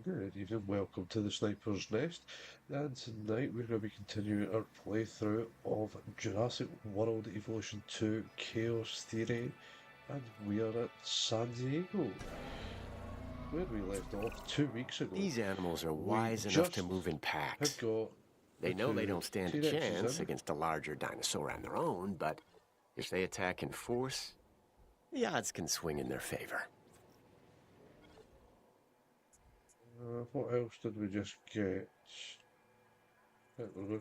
Good evening, welcome to the Sniper's Nest, and tonight we're going to be continuing our playthrough of Jurassic World Evolution 2 Chaos Theory, and we are at San Diego, where we left off 2 weeks ago. These animals are We wise enough to just move in had packs. got They the know they two don't stand a T-Rexes chance in. against a larger dinosaur on their own, but if they attack in force, the odds can swing in their favor. What else did we just get?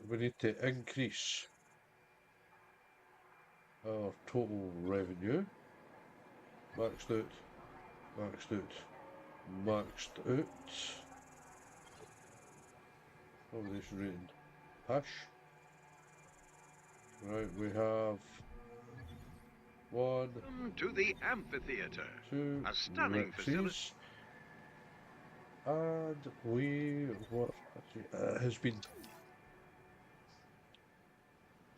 We need to increase our total revenue. Maxed out, maxed out, maxed out. Oh, this rain. Hush. Right, we have one, Welcome to the amphitheater. two A stunning facility. Rexes, and we what? It has been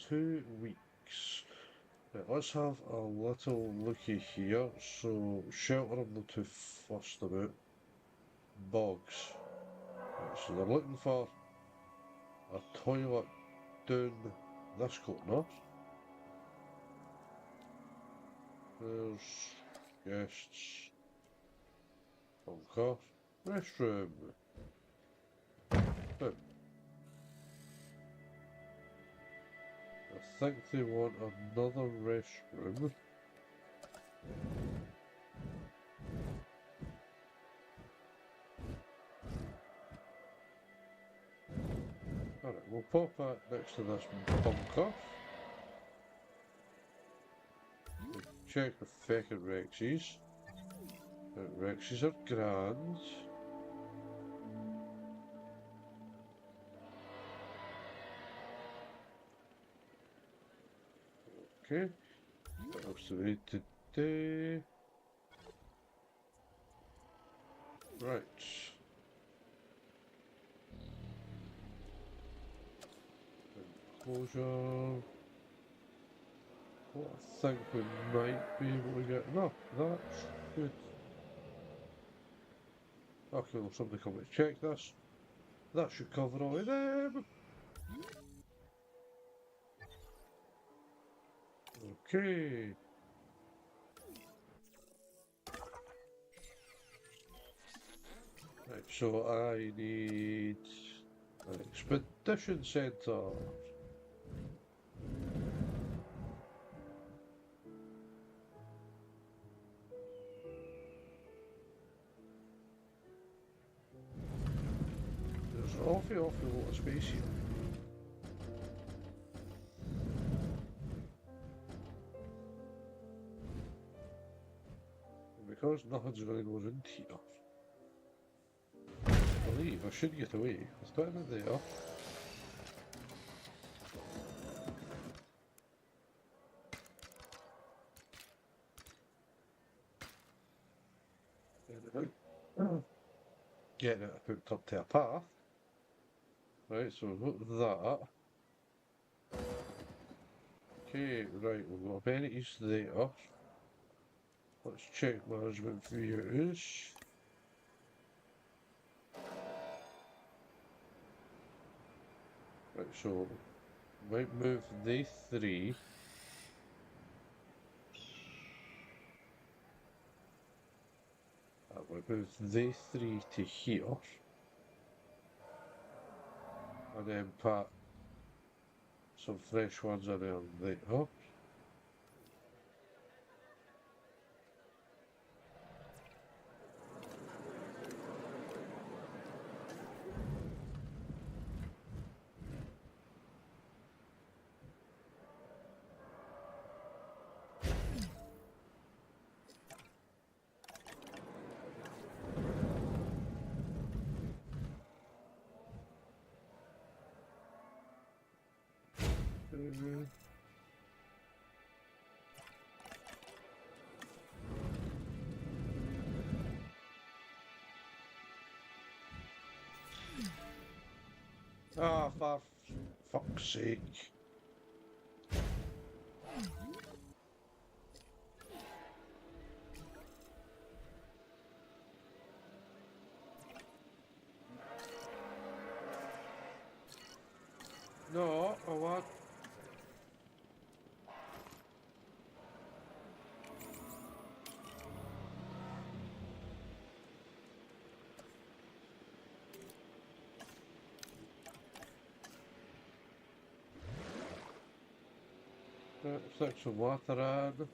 2 weeks. Right, let's have a little looky here. So shelter, I'm not too fussed about. Bogs. Right, so they're looking for a toilet down this corner. There's guests. Bunker. Restroom. Oh. I think they want another restroom. Alright, we'll pop that next to this bunker. Check the feckin' Rexes. Rexes are grand. Okay. What else do we need to do? Right. Enclosure. What I think we might be able to get. No, that's good. Okay, well, somebody come to check this. That should cover all of them. Okay. Right, so I need an expedition center. There's an awful lot of space here. Because nothing's going to go around here, I believe I should get away. Let's put it there. Getting it hooked up to a path. Right, so we've got that. Okay, right, we've got amenities there. Let's check management views. Right, so might move the three. We'll move the three to here. And then put some fresh ones around there. Ah, for fuck's sake. Stick some water in.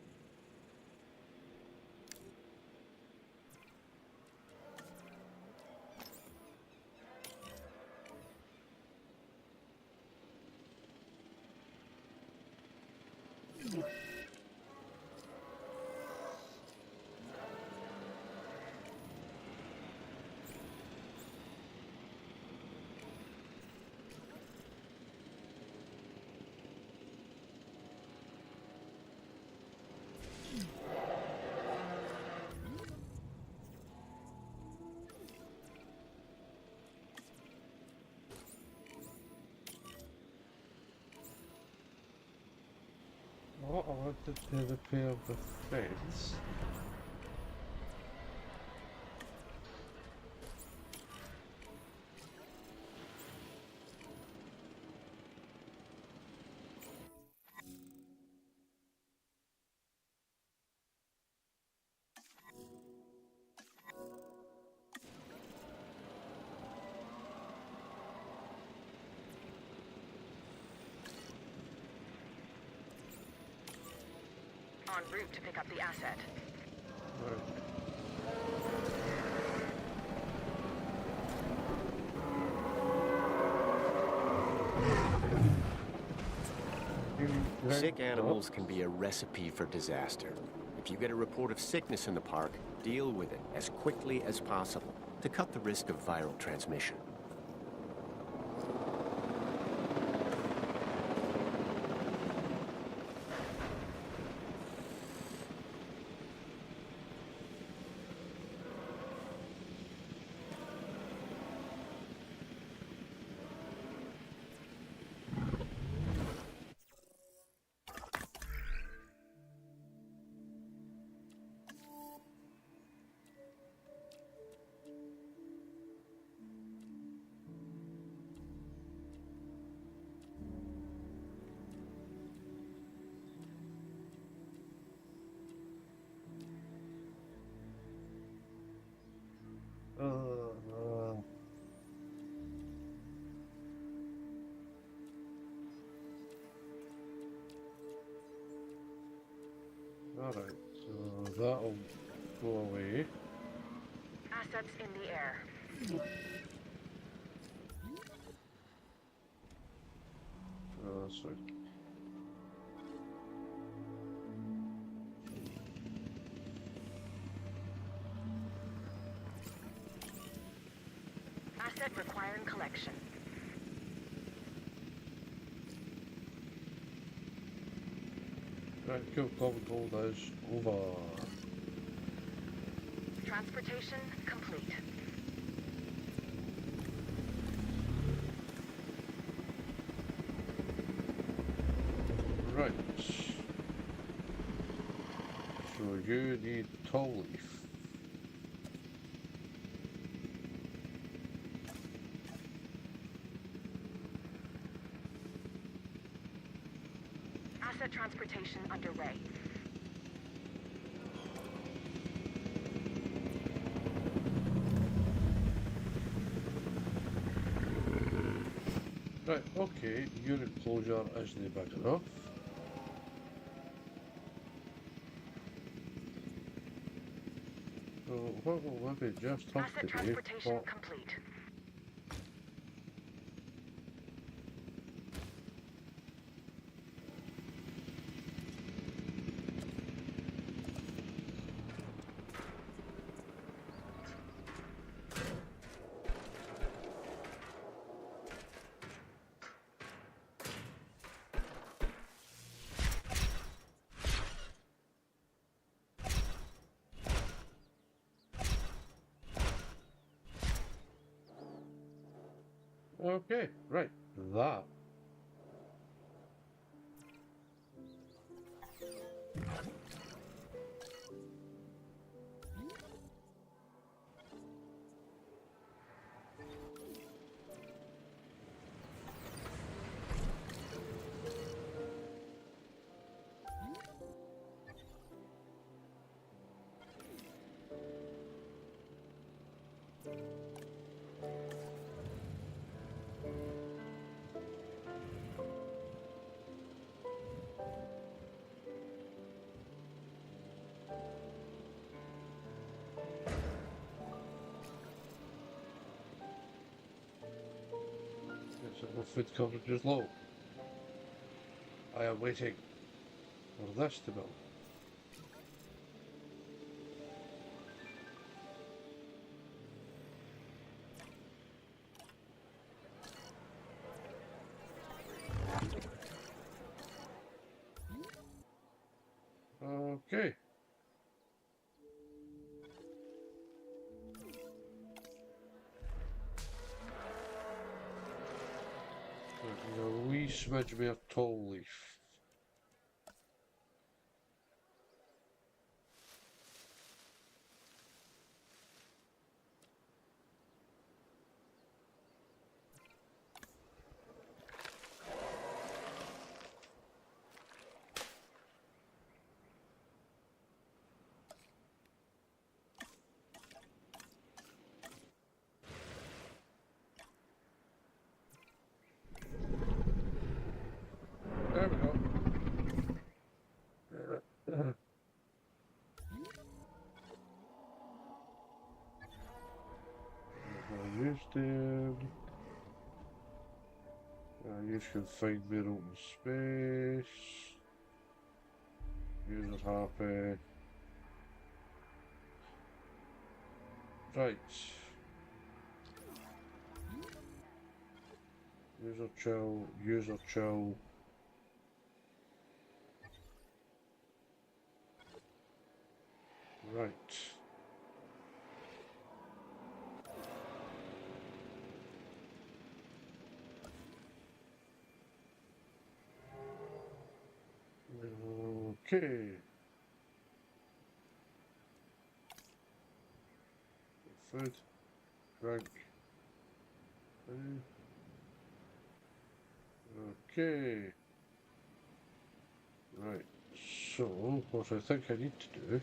What I wanted to repair the fence. En route to pick up the asset. Sick animals can be a recipe for disaster. If you get a report of sickness in the park, deal with it as quickly as possible to cut the risk of viral transmission. Alright, so that'll go away. Assets in the air. Sorry. Asset requiring collection. Right, cool, common gold is over. Transportation complete. Right. So you need tall leaf. Asset transportation underway. Right, okay, your enclosure isn't big enough. So what will maybe just have Asset to be transportation what complete. okay, right, that. My food coverage is low. I am waiting for this to build. Okay. A wee smidge more tall leaf. There we go. I used it. You can find me open space. User happy. Right. User chill, user chill. Right. Okay. Food, drink. Okay. Right. So, what I think I need to do.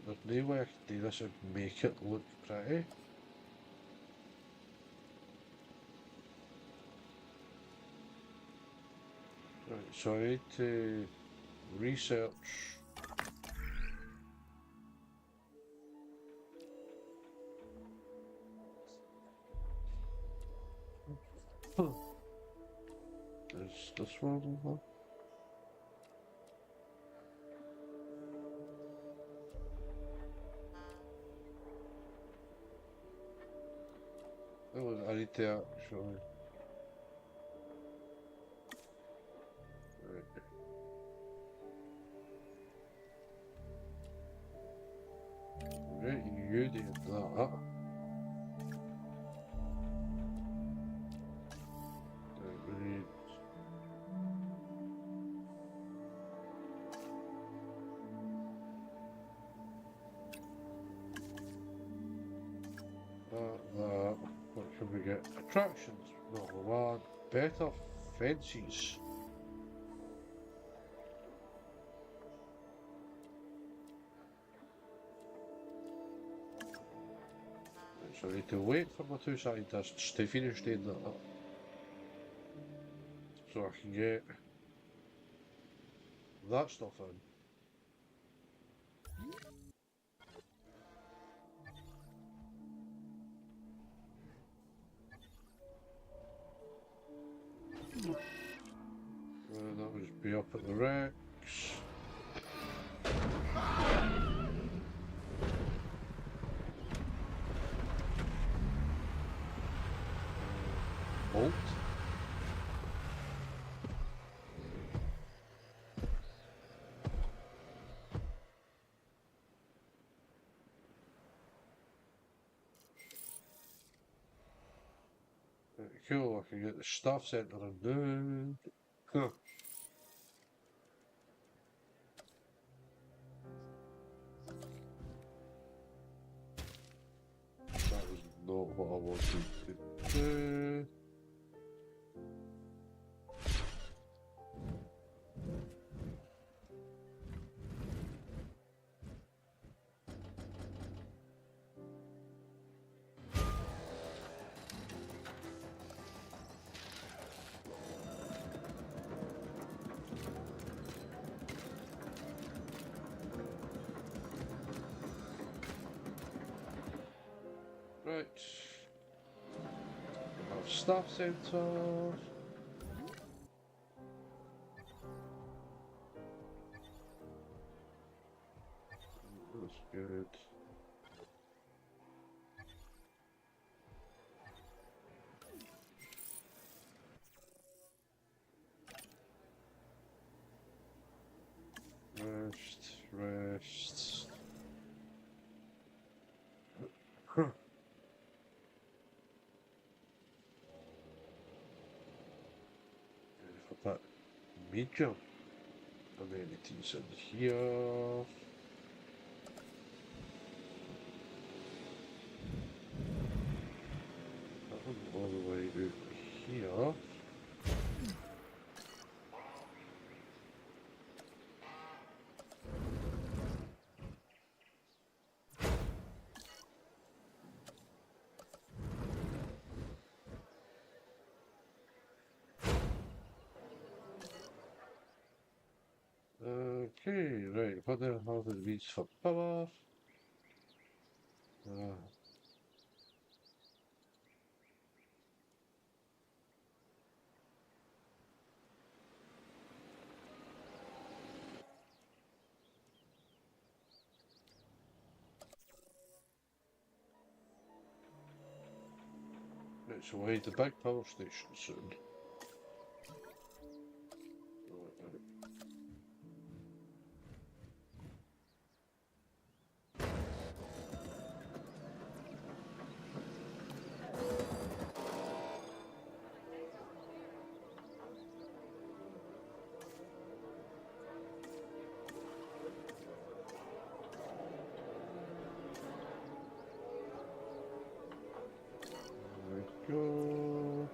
There's no way I can do this and make it look pretty. Right, so I need to research. Is this one? Oh, I need to actually. Right. Right, you did that. Right, we need. That. What can we get? Attractions. Number one. Better fences. Right, so I need to wait for my two scientists to finish doing that. So I can get that stuff in. That would be up at the Rex. Bolt. Cool, I can get the staff centre in there. Huh. That was not what I wanted to do. Right. staff centre. That's good. Rest. Huh. For that medium amenities in here. That one all the way out here. Okay, right, what the hell did it mean for power? Right, so we'll hit the big power station soon. There we go.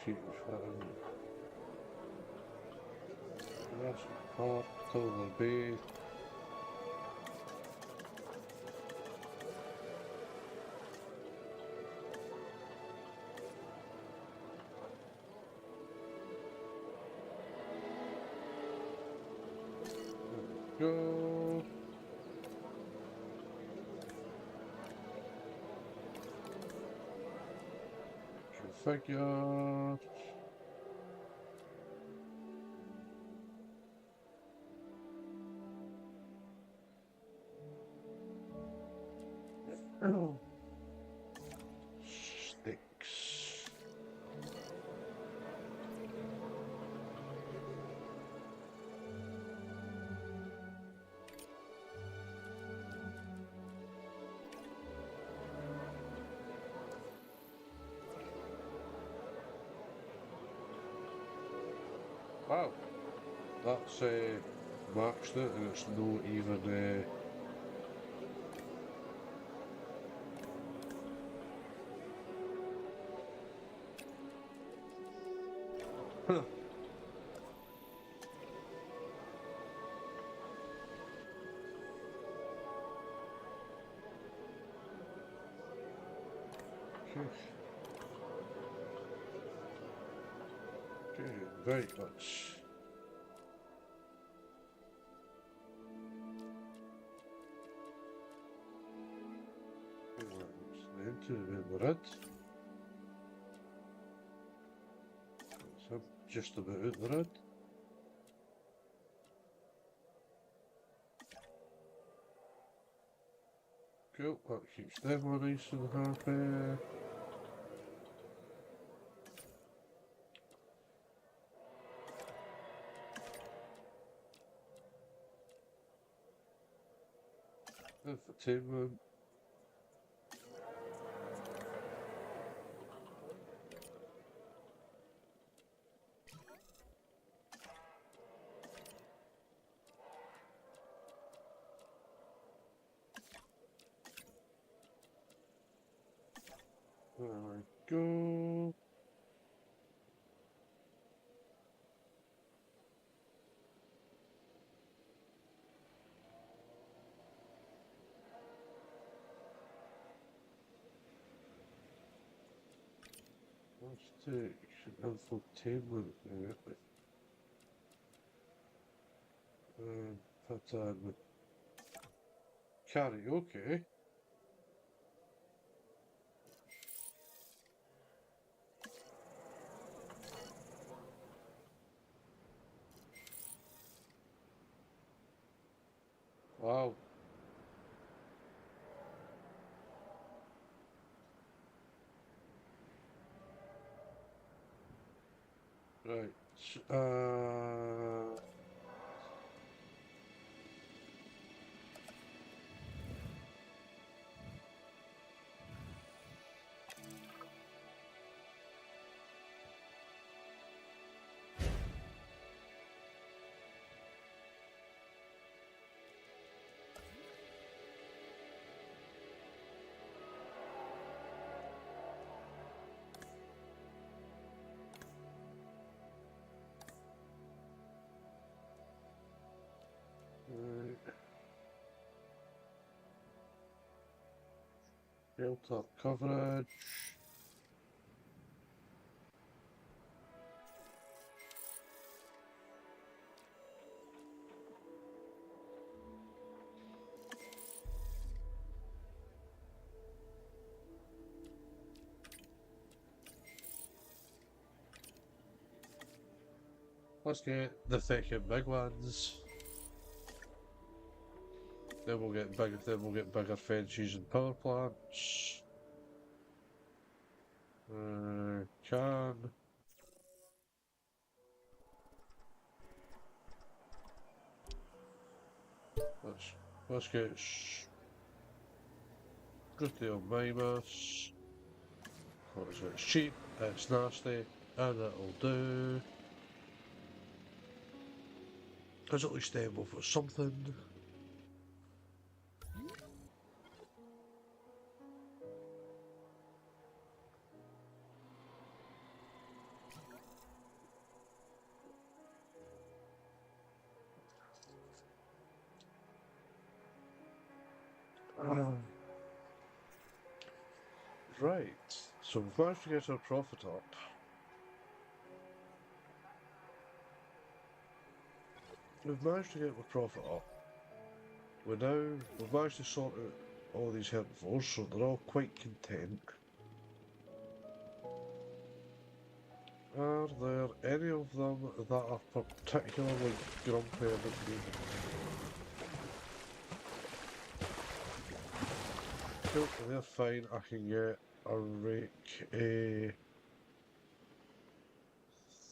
Sheet fan. Jurassic Park, Total Bay. There we go. Configured. Sticks. Wow, that's maxed it and it's not even huh. Okay. Okay, very much. Into the red. So just about out the red. Cool, that keeps them all nice and happy. Entertainment. There we go. Let's take infotainment there. Put on Karaoke. Wow. Right. Uh, right. Hilltop coverage. Let's get the thick and big ones. Then we'll get bigger fences and power plants. Can. Let's get Scrutiny on Mimas. What is it? It's cheap, it's nasty, and it'll do. It's at least stable for something. Right, so we've managed to get our profit up. We've managed to get the profit up. We've managed to sort out all these herbivores, so they're all quite content. Are there any of them that are particularly grumpy about me? Cool, they're fine. I can get a rake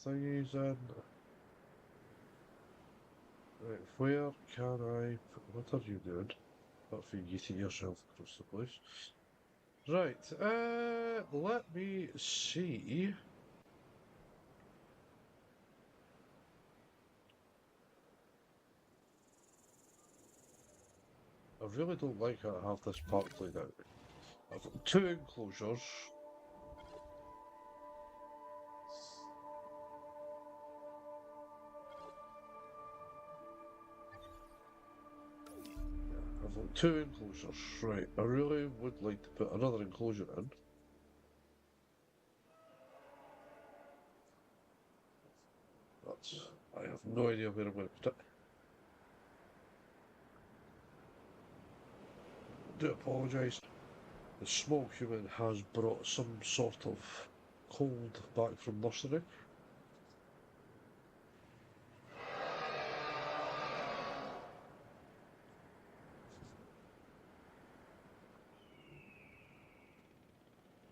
thingies in. Right, where can I put, what are you doing? Not for you to yourself across the place. Right, let me see. I really don't like how I have this part played out. I've got 2 enclosures. I've got 2 enclosures. Right, I really would like to put another enclosure in. I have no idea where I'm going to put it. Do apologise. The small human has brought some sort of cold back from nursery.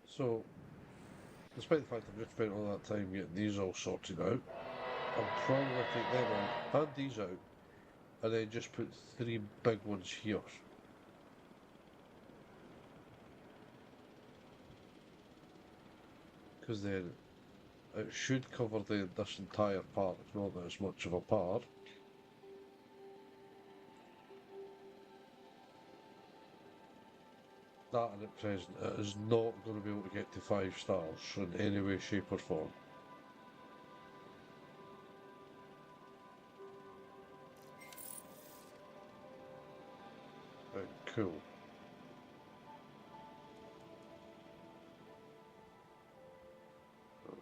So, despite the fact I've just spent all that time getting these all sorted out, I'll probably take them out, hand these out, and then just put 3 big ones here. Because then it should cover this entire part, it's not that it's much of a part. That at present, it is not going to be able to get to 5 stars in any way, shape or form. Right, cool.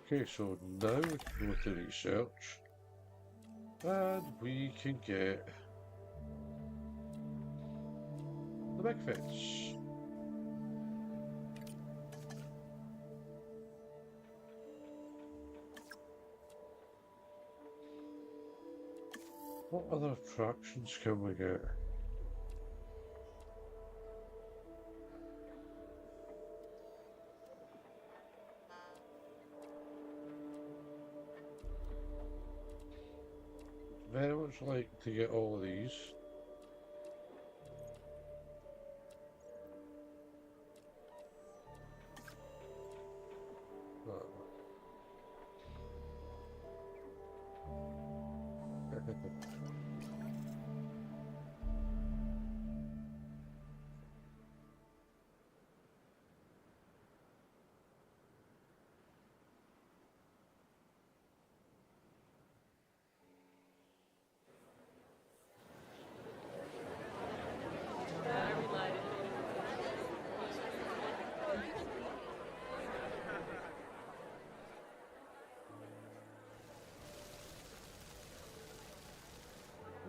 Okay, so now we can go to research, and we can get the big fence. What other attractions can we get? Very much like to get all of these.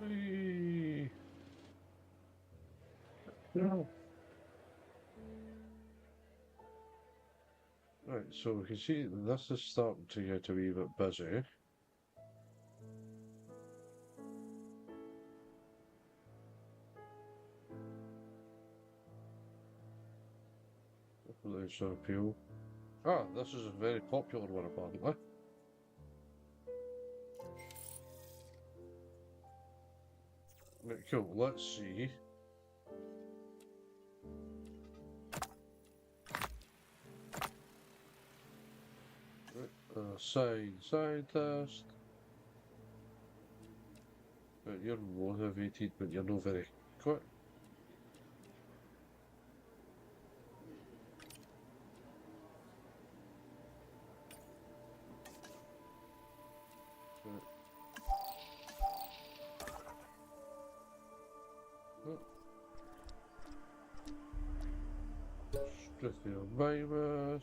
Whee! No. Right, so we can see this is starting to get a wee bit busy. There's an appeal. Ah, this is a very popular one apparently. Right, cool, let's see. Scientist. Right, you're motivated, but you're not very quick. Right. Oh. Struthiomimus.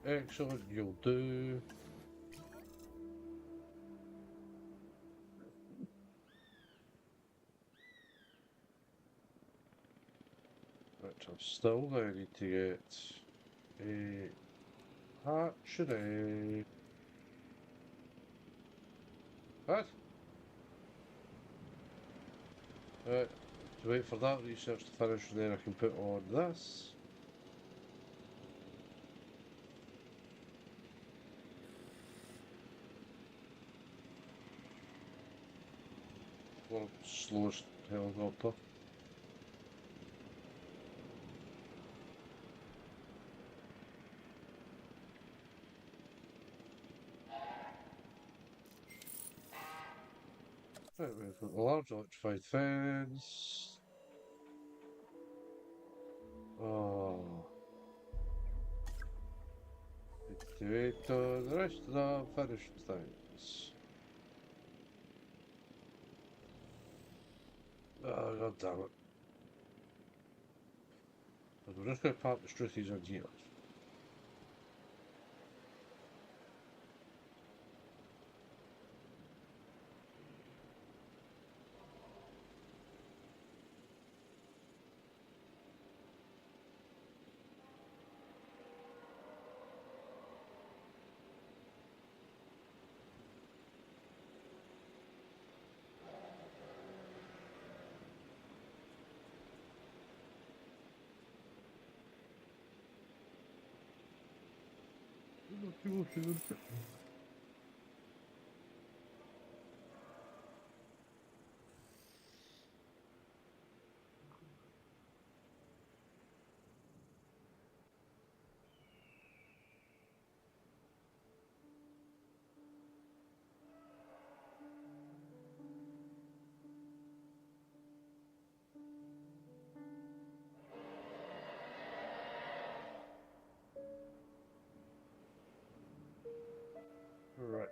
Excellent, you'll do. Right, I'm still I need to get a hatchery. What? Right, to wait for that research to finish, and then I can put on this. World's slowest helicopter. Right, we've got a large electrified fence. Oh. The rest of the finished things. Oh, god damn it. We're just going to park the Struthies on here. Right.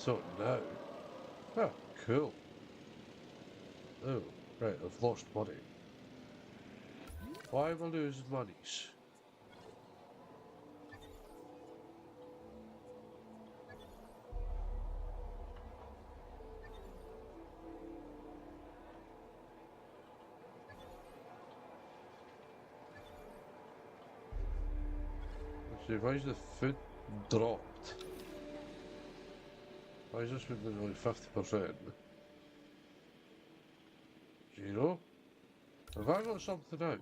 So now. Ah, cool. Oh, right, I've lost money. Why am I losing monies? Let's see, why is the food dropped? Why is this food only 50%? Zero? Have I got something out?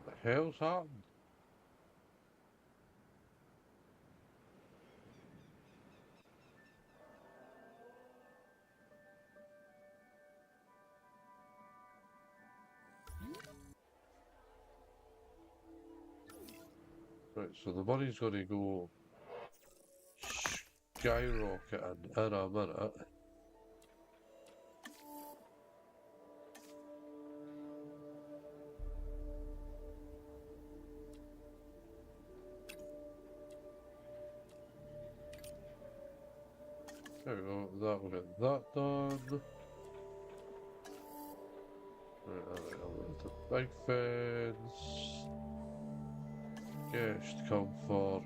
What the hell's happened? Right, so the money's going to go skyrocketing in a minute. There we go, that will get that done. Right, I'll get the big fence. Guest comfort.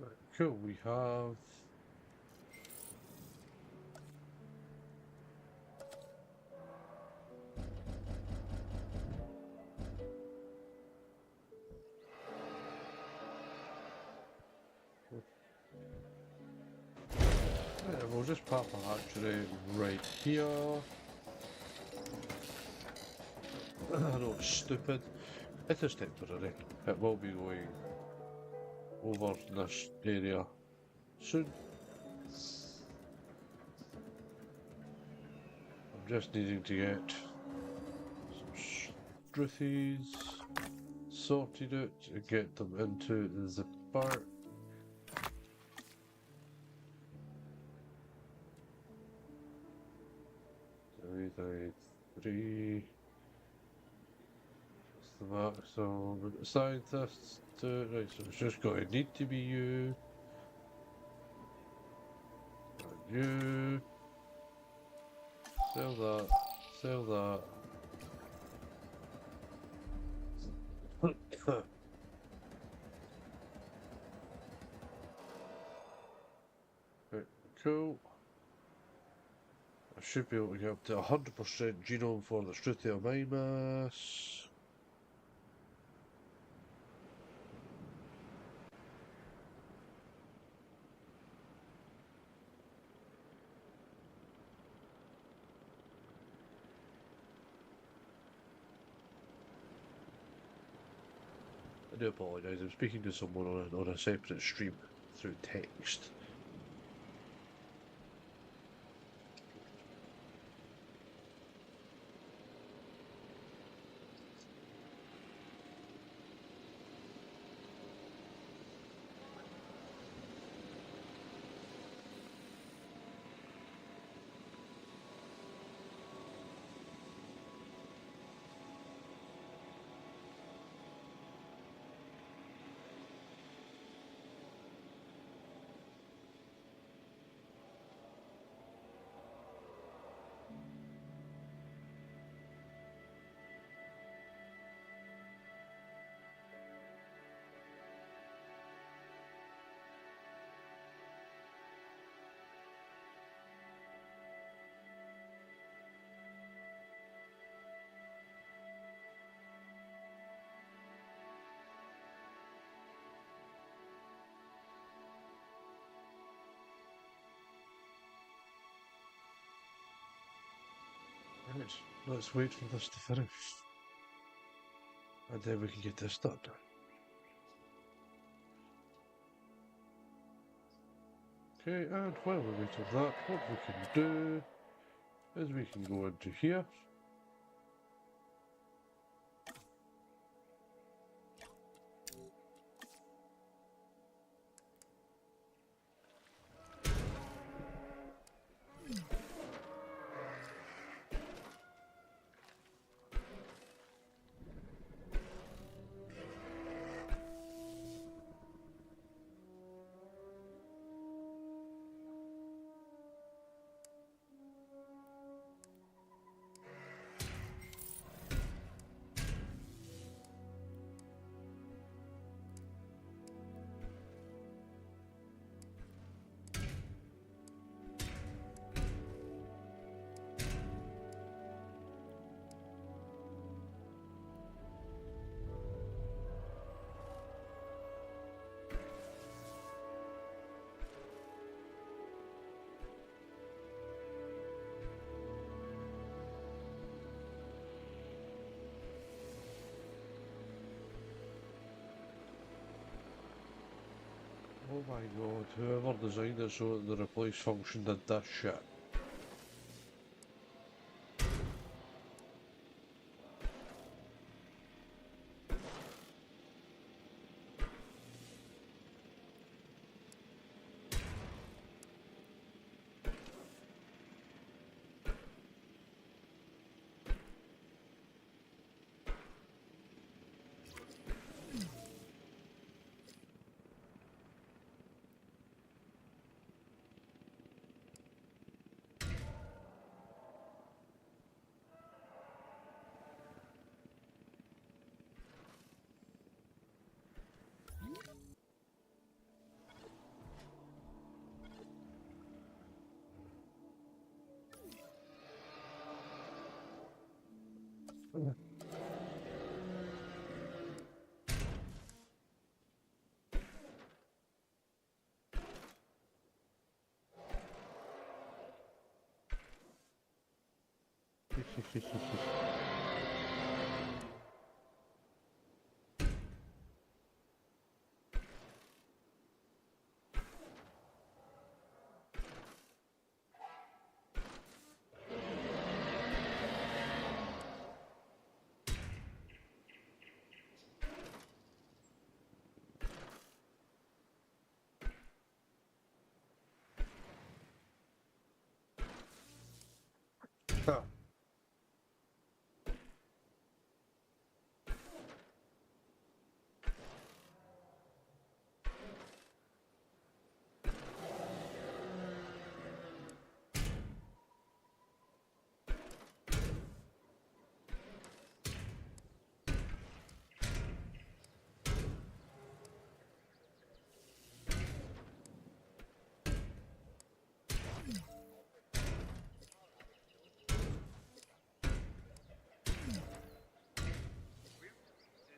Right, cool, we have... Yeah, we'll just pop a hatchery right here. I know it's stupid. It is temporary. It will be going over this area soon. I'm just needing to get some struthies sorted out and get them into the park. Three. That's the maximum. Scientists to right, so it's just going to need to be you. And you. Sell that. Sell that. Right, cool. I should be able to get up to 100% genome for the Struthiomimus. I do apologise, I'm speaking to someone on a separate stream through text. Let's wait for this to finish. And then we can get this done. Okay, and while we wait on that, what we can do is we can go into here. Oh my god, whoever designed it so that the replace function did this shit. Huh.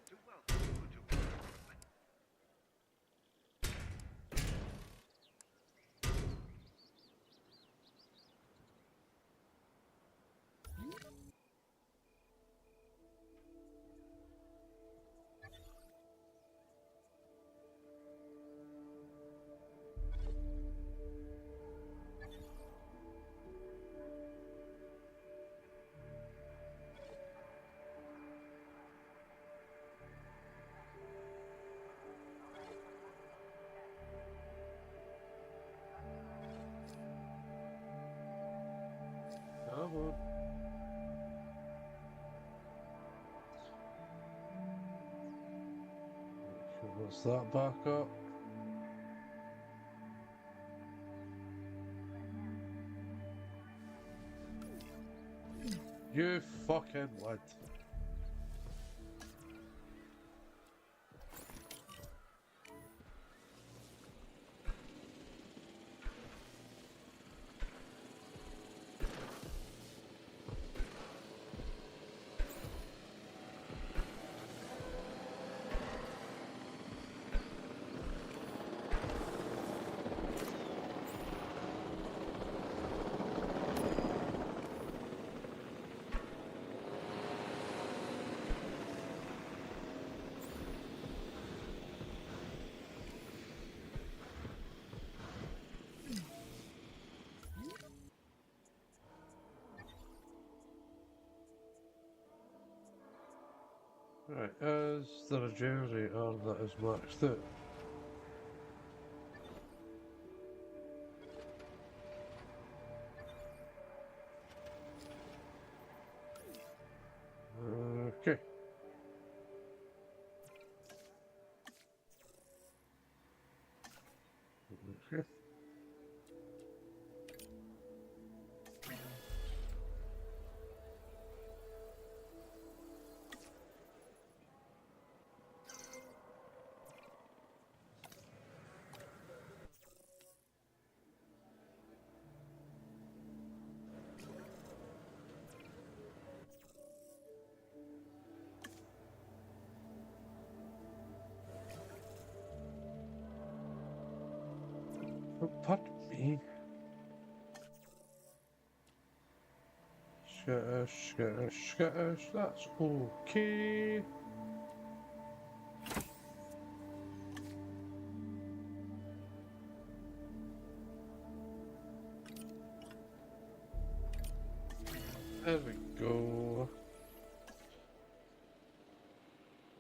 Do well to work. Come on. What's that back up? You fucking would. Right, is there a generator that is maxed out? Okay. Okay. Pardon me. Skittish, skittish, skittish. That's okay. There we go.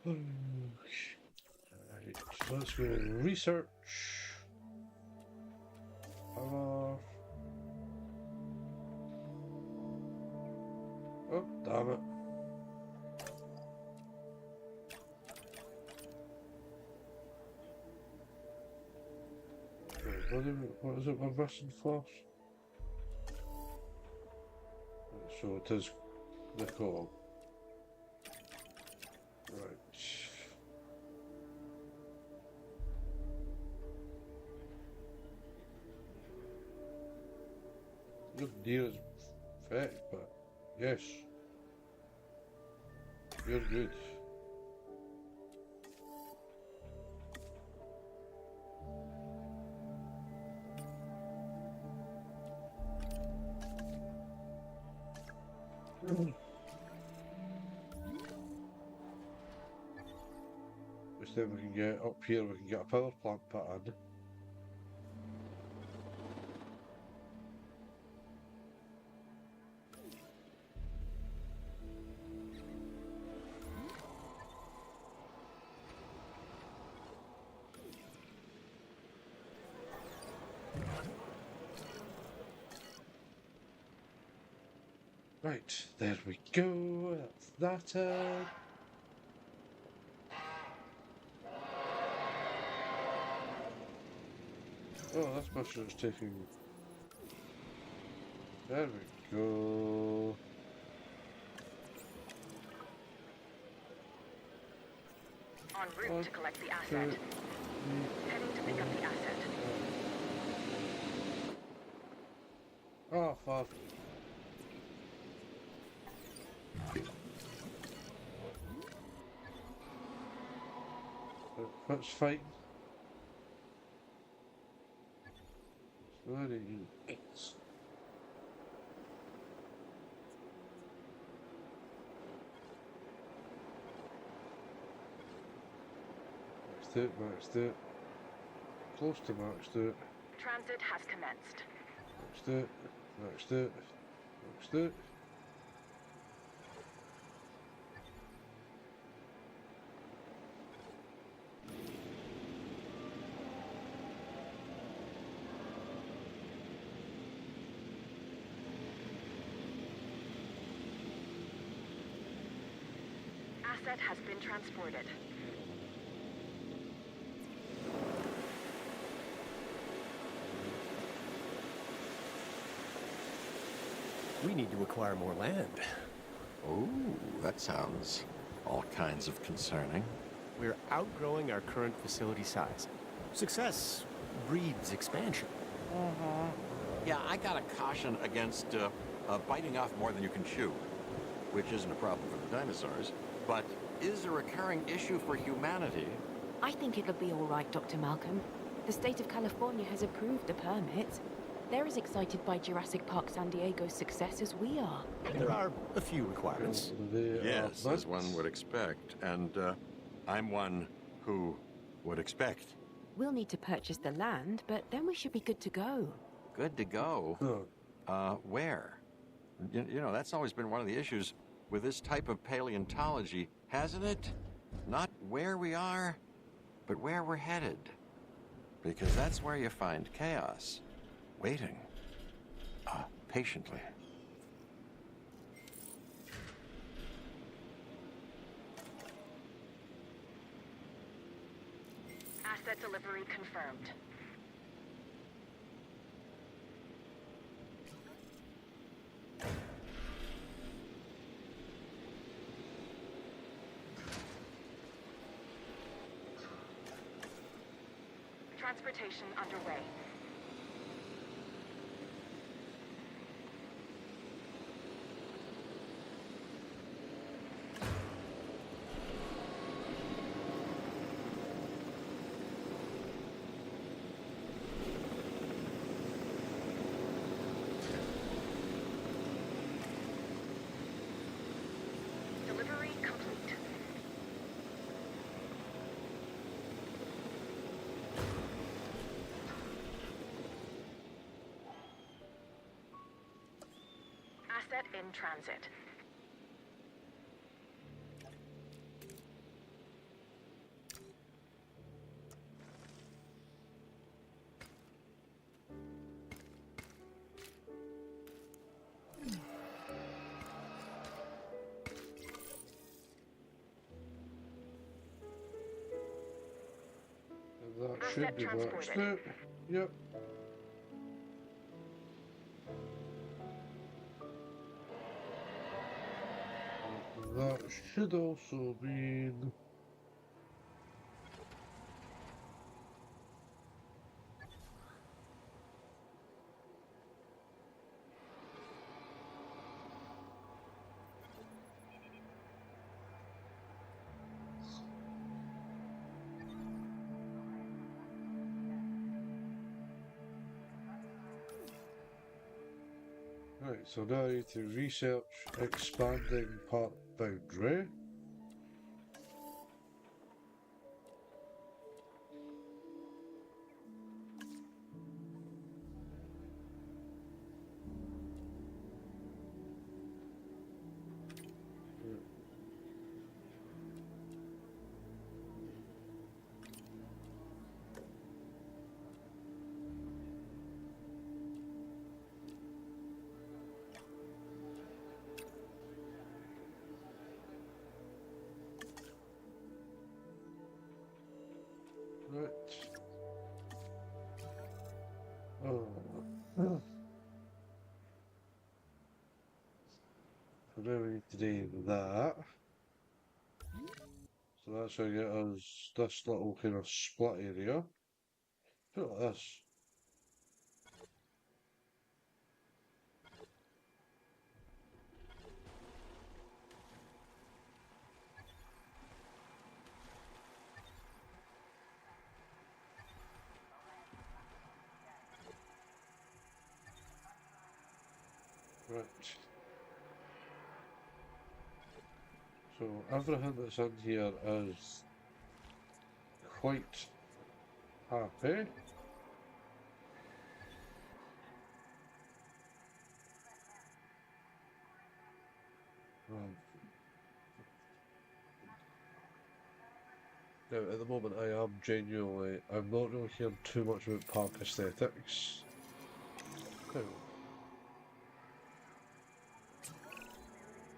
Right, so let's go research. Power. Oh, damn it. Right, what is it we're missing first? Right, so it is the call. Right. Not near as fat, but yes. You're good. Which then we can get up here, we can get a power plant put in. Right, there we go. That's that. Oh, this mission is taking. There we go. En route to collect the asset. Heading to pick up the asset. Oh, fuck. Let's fight. Bloody it's. Maxed it. Close to maxed it. Transit has commenced. Maxed it. Asset has been transported. We need to acquire more land. Oh, that sounds all kinds of concerning. We're outgrowing our current facility size. Success breeds expansion. Yeah, I gotta caution against biting off more than you can chew, which isn't a problem for the dinosaurs, but is a recurring issue for humanity. I think it'll be all right, Dr. Malcolm. The state of California has approved the permit. They're as excited by Jurassic Park San Diego's success as we are. There are a few requirements. Yes, as one would expect, and I'm one who would expect. We'll need to purchase the land, but then we should be good to go. Good to go. Where? You know, that's always been one of the issues with this type of paleontology, hasn't it? Not where we are, but where we're headed. Because that's where you find chaos, waiting, patiently. Asset delivery confirmed. Transportation underway. Delivery complete. Asset in transit. And that should Asset be transported. maxed out. Yep. That should also mean... Right, so now I need to research expanding park boundary. Right. Oh. So now we need to do that. So that's going to get us this little kind of split area. Look at this. Right. So everything that's in here is quite happy. Right. Now, at the moment, I'm not really hearing too much about park aesthetics. Now,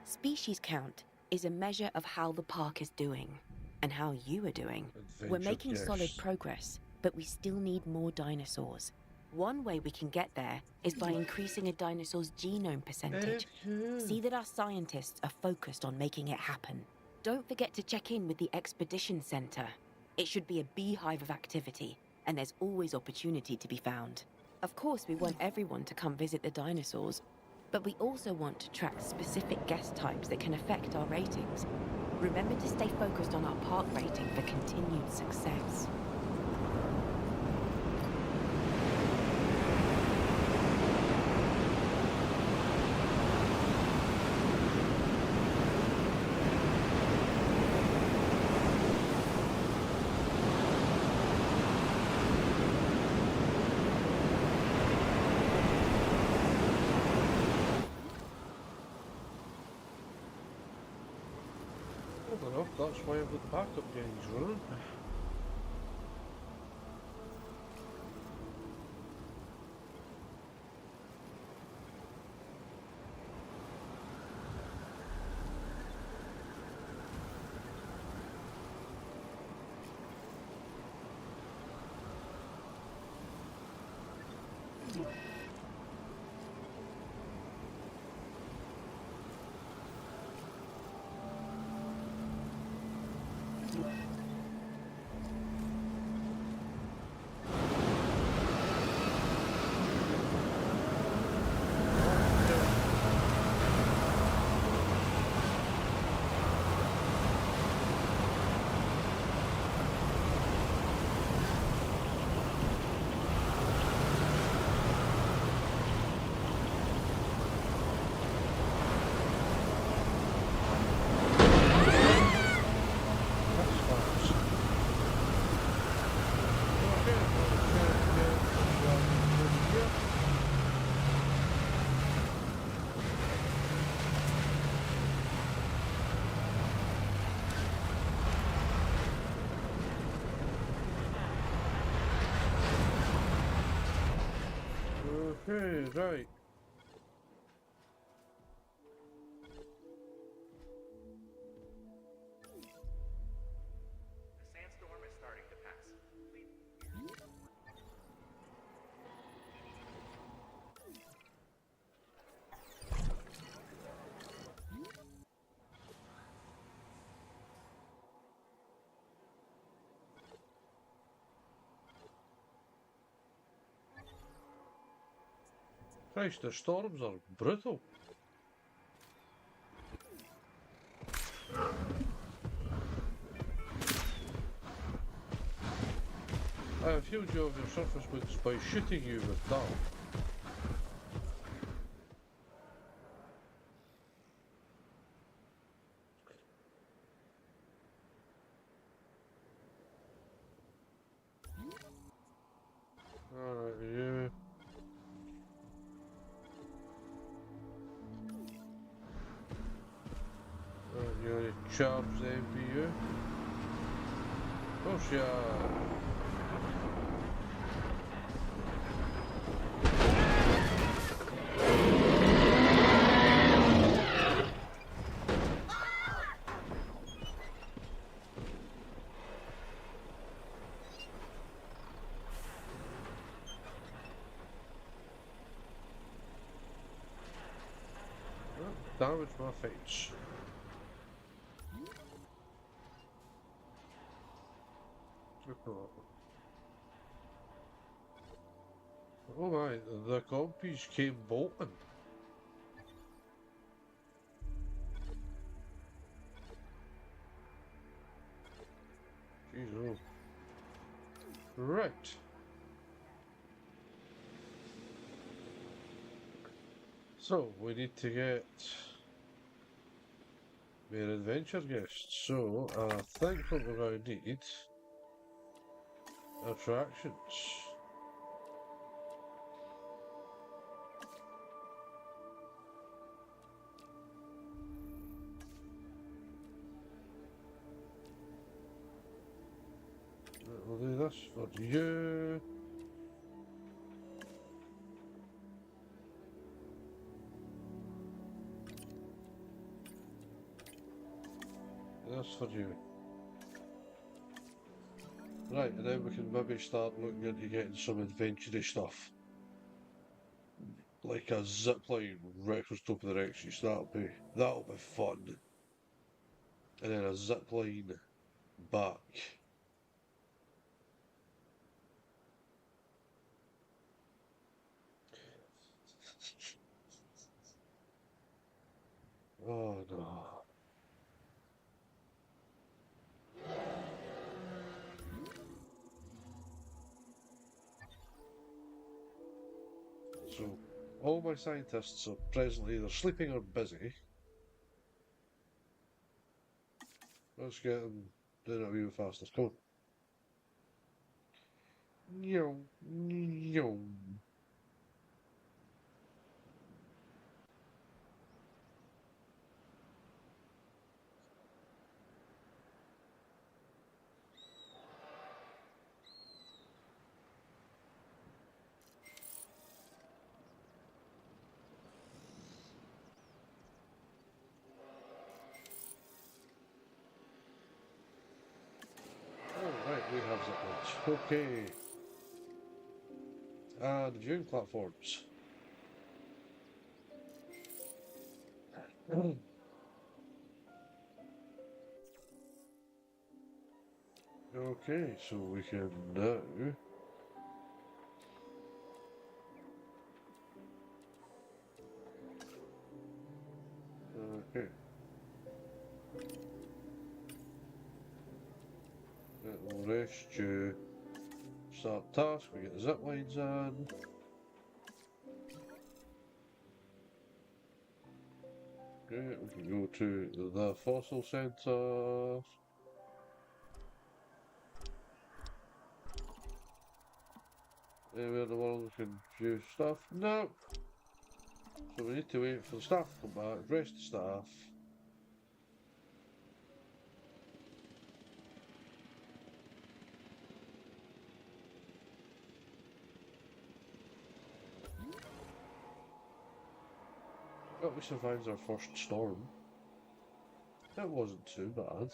Species count is a measure of how the park is doing and how you are doing. We're adventure, making solid yes. progress, but we still need more dinosaurs. One way we can get there is by increasing a dinosaur's genome percentage. See that our scientists are focused on making it happen. Don't forget to check in with the Expedition Center. It should be a beehive of activity, and there's always opportunity to be found. Of course, we want everyone to come visit the dinosaurs, but we also want to track specific guest types that can affect our ratings. Remember to stay focused on our park rating for continued success. I don't know. That's why I've got the backup guns running. Okay, right. The sandstorm is starting to pass. Christ, the storms are brutal. I have healed you of your surface wounds by shooting you with that. Alright, yeah. You want to charge them for you? Of course, yeah. Damage my face. Oh my, the compies came bolting. Jeez, oh. Right. So, we need to get more adventure guests. So, I think what we're going to need attractions. We'll do this for you. This for you. Right, and then we can maybe start looking into getting some adventurous stuff. Like a zipline right across the top of the Rexes. That'll be fun. And then a zipline back. Oh no. So, all my scientists are presently either sleeping or busy. Let's get them doing it a wee bit faster. Come on. Yo, yo. okay. And viewing platforms. Okay, so we can now. Okay. It'll rest you. Start task, we get the zip lines in. Okay, we can go to the fossil centre. Anywhere in the world we can view stuff? No! So we need to wait for the staff to come back, rest the staff. But we survived our first storm. It wasn't too bad.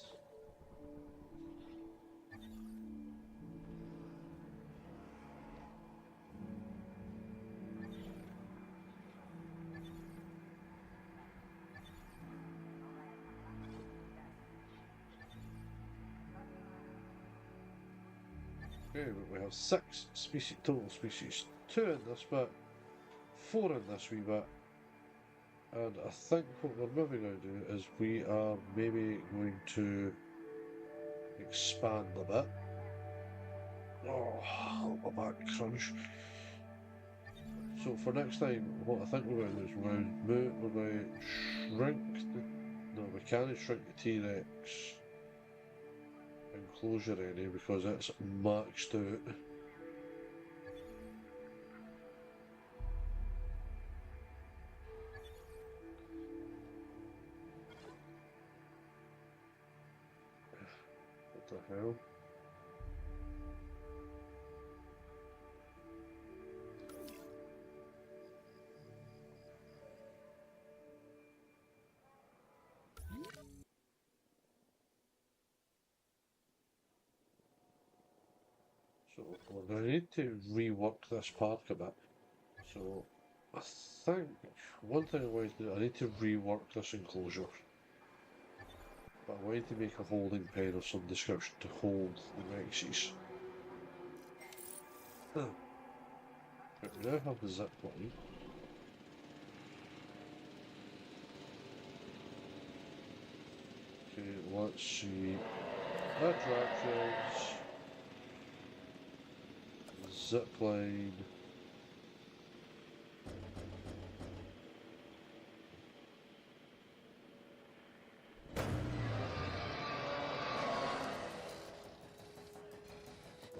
Okay, but we have 6 species, total species. 2 in this bit, 4 in this wee bit. And I think what we're maybe going to do is we are maybe going to expand a bit. Oh, my back crunch. So for next time, what I think we're going to do is we're going to shrink the... No, we can't shrink the T-Rex enclosure area because it's maxed out. What the hell? So we're going to need to rework this park a bit. So I think one thing I want to do, I need to rework this enclosure. But I want to make a holding pen of some description to hold the Rexes. But we now have the zip line. Okay, let's see. Attractions. Zip line.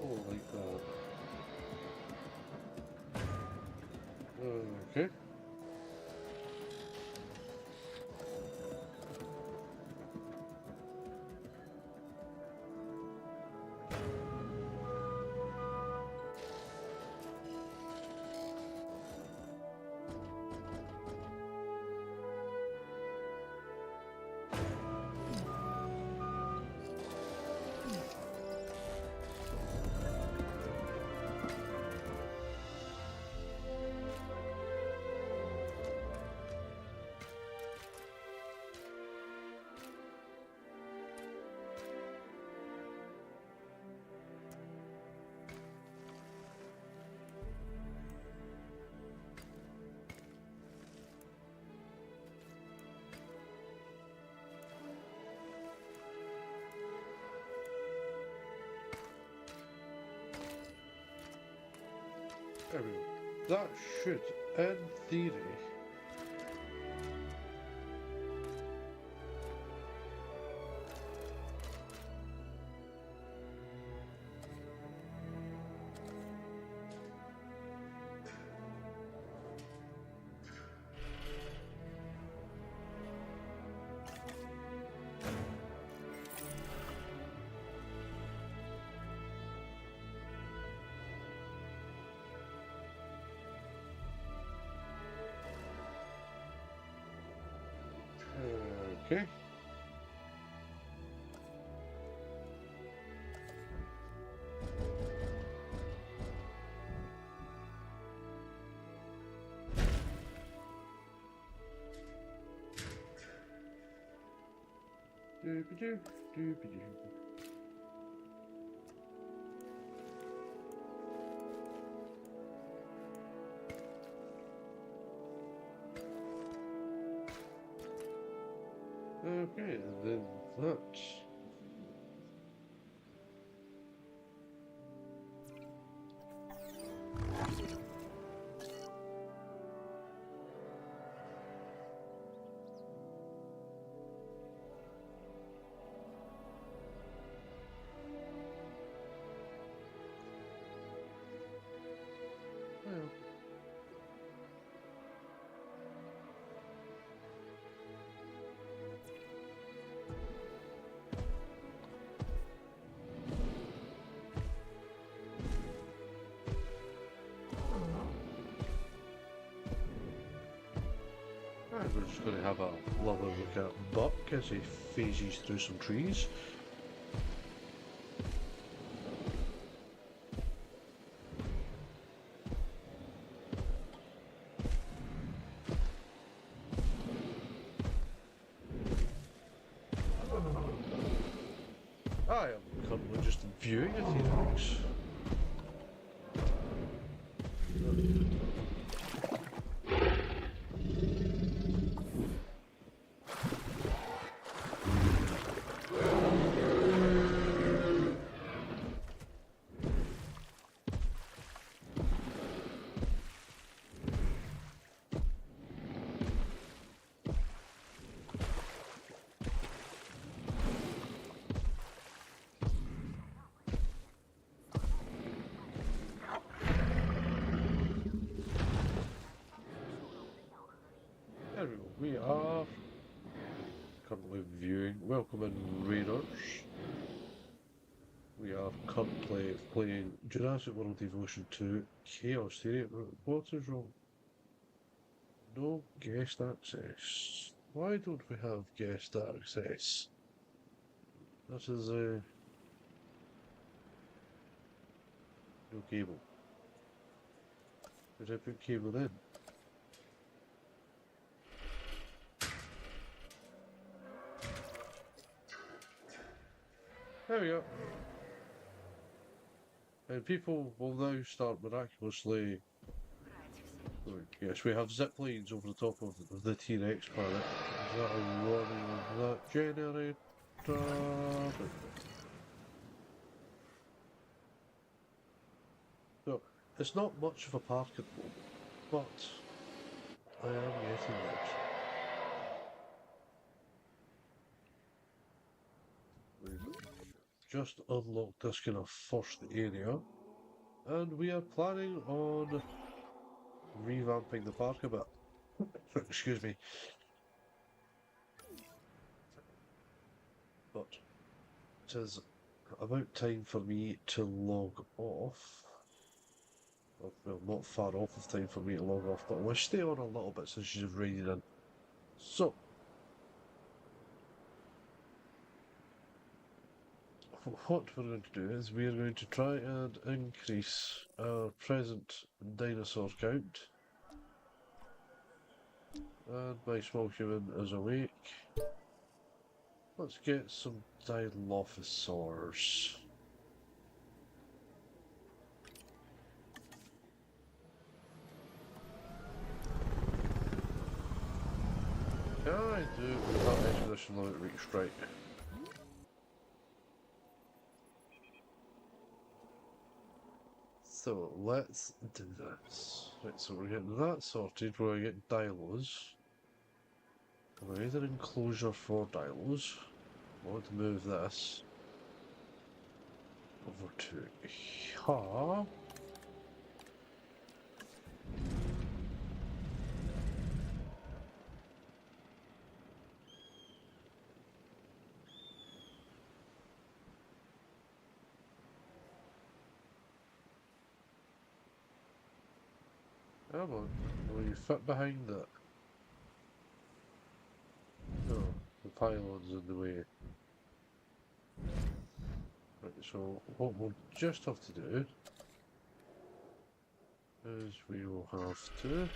Oh, like that. Okay. There we go. That should, in theory, okay. Doobie-doo, doobie-doo. Okay, then that. Well, right, we're just going to have a lovely look at Buck as he phases through some trees. I am currently just viewing a T-Rex. There we go. We are currently viewing. Welcome in, readers. We are currently playing Jurassic World Evolution 2 Chaos Theory. What is wrong? No guest access. Why don't we have guest access? This is no cable. Did I put cable in? There we go. And people will now start miraculously. Yes, we have zip lines over the top of the T-Rex planet. Is that a warning of that generator? So, it's not much of a park at the moment, but I am getting there. We've just unlocked this kind of first area, and we are planning on revamping the park a bit. Excuse me. But it is about time for me to log off. Well, not far off of time for me to log off, but we'll stay on a little bit since you've raided in. So, what we're going to do is we are going to try and increase our present dinosaur count. And my small human is awake. Let's get some Dilophosaurs. I do that expedition limit reach right. So let's do this. Right, so we're getting that sorted, we're getting dilos. We need an enclosure for dilos. I want to move this over to here. Come on, will you fit behind that? No, the pylon's in the way. Right, so what we'll just have to do is we will have to move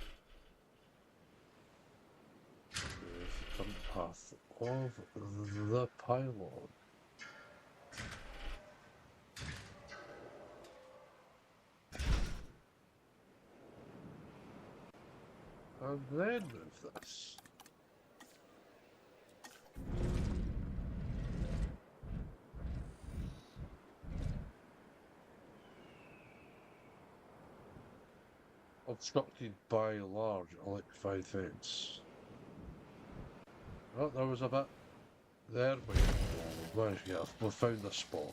the current path of the pylon. And then move this. Obstructed by large electrified fence. Oh, there was a bit. There we go. Managed to get we found the spot.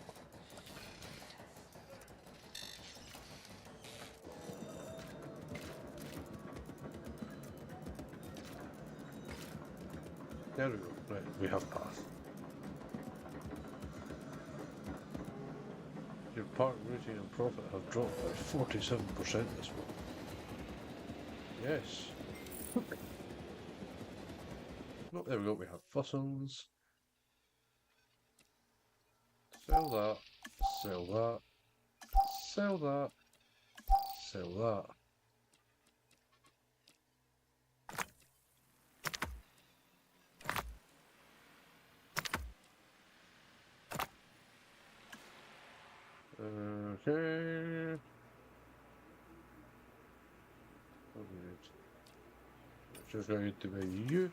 There we go. Right, we have path. Your park routing and profit have dropped by 47% this month. Yes. Oh, there we go, we have fossils. Sell that. Sell that. Sell that. Sell that. Okay. Just going to be you.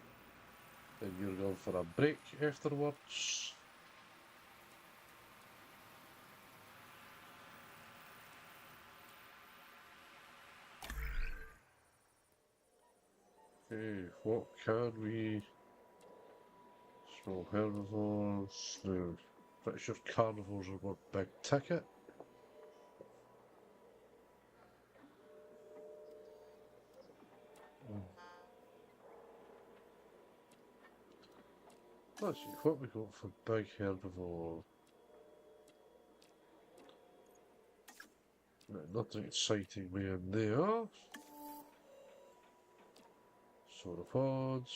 Then you're going for a break afterwards. Okay, what can we... Small herbivores, no. Pretty sure carnivores are more big ticket. Let's see, what we got for big herbivore? No, nothing exciting me in there. Sauropods.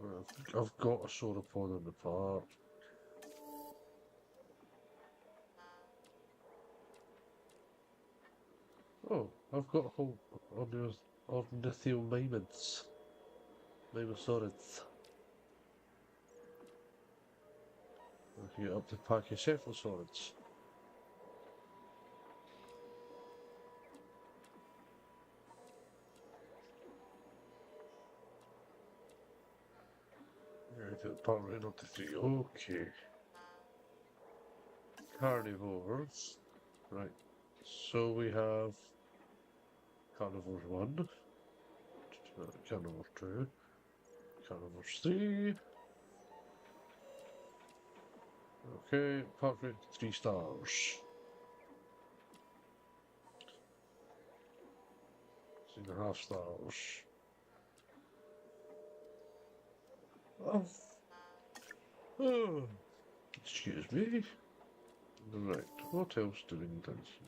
Well, I think I've got a sauropod in the park. Oh, I've got a whole ornithial mimids. Mimosaurids. I can get up to pachycephalosaurids. Right, part right up to 3. Okay. Carnivores. Right. So we have carnivores 1, carnivores 2, carnivores 3. Okay, part rate 3 stars. 3.5 stars. Oh, excuse me. Right, what else do we need in here?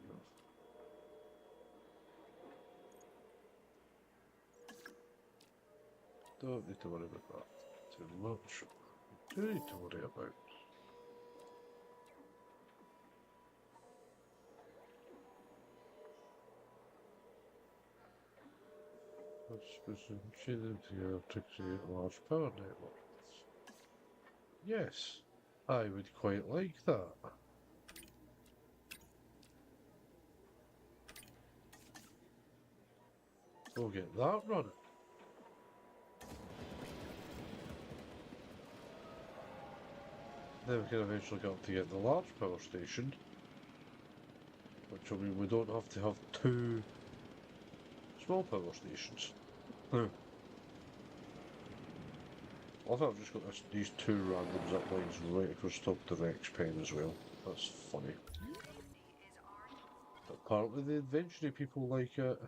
Don't need to worry about that too much. Do need to worry about. Specific to create large power networks. Yes, I would quite like that. We'll get that running. Then we can eventually get up to get the large power station. Which will mean we don't have to have 2 small power stations. I thought I've just got these 2 random zip lines right across the top of the Rex pen as well. That's funny. But apparently the adventure people like it.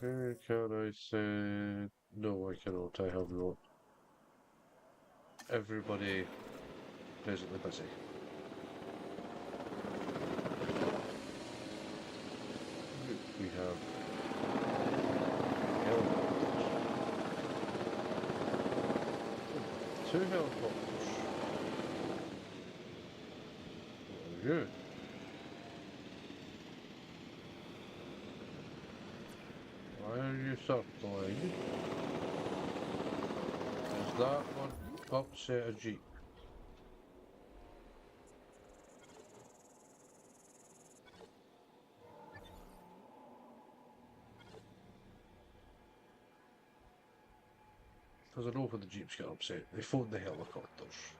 Okay, can I say... No, I cannot. I have not. Everybody presently busy. We have helicopters. 2 helicopters. you? Why are you circling? Is that one upset a Jeep? Because I know when the Jeeps get upset, they phone the helicopters.